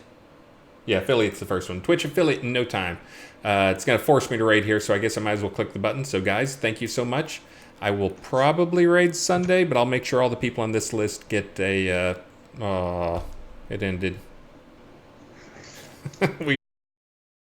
Yeah, affiliate's the first one. Twitch affiliate in no time. It's going to force me to raid here, so I guess I might as well click the button. So, guys, thank you so much. I will probably raid Sunday, but I'll make sure all the people on this list get a... it ended. We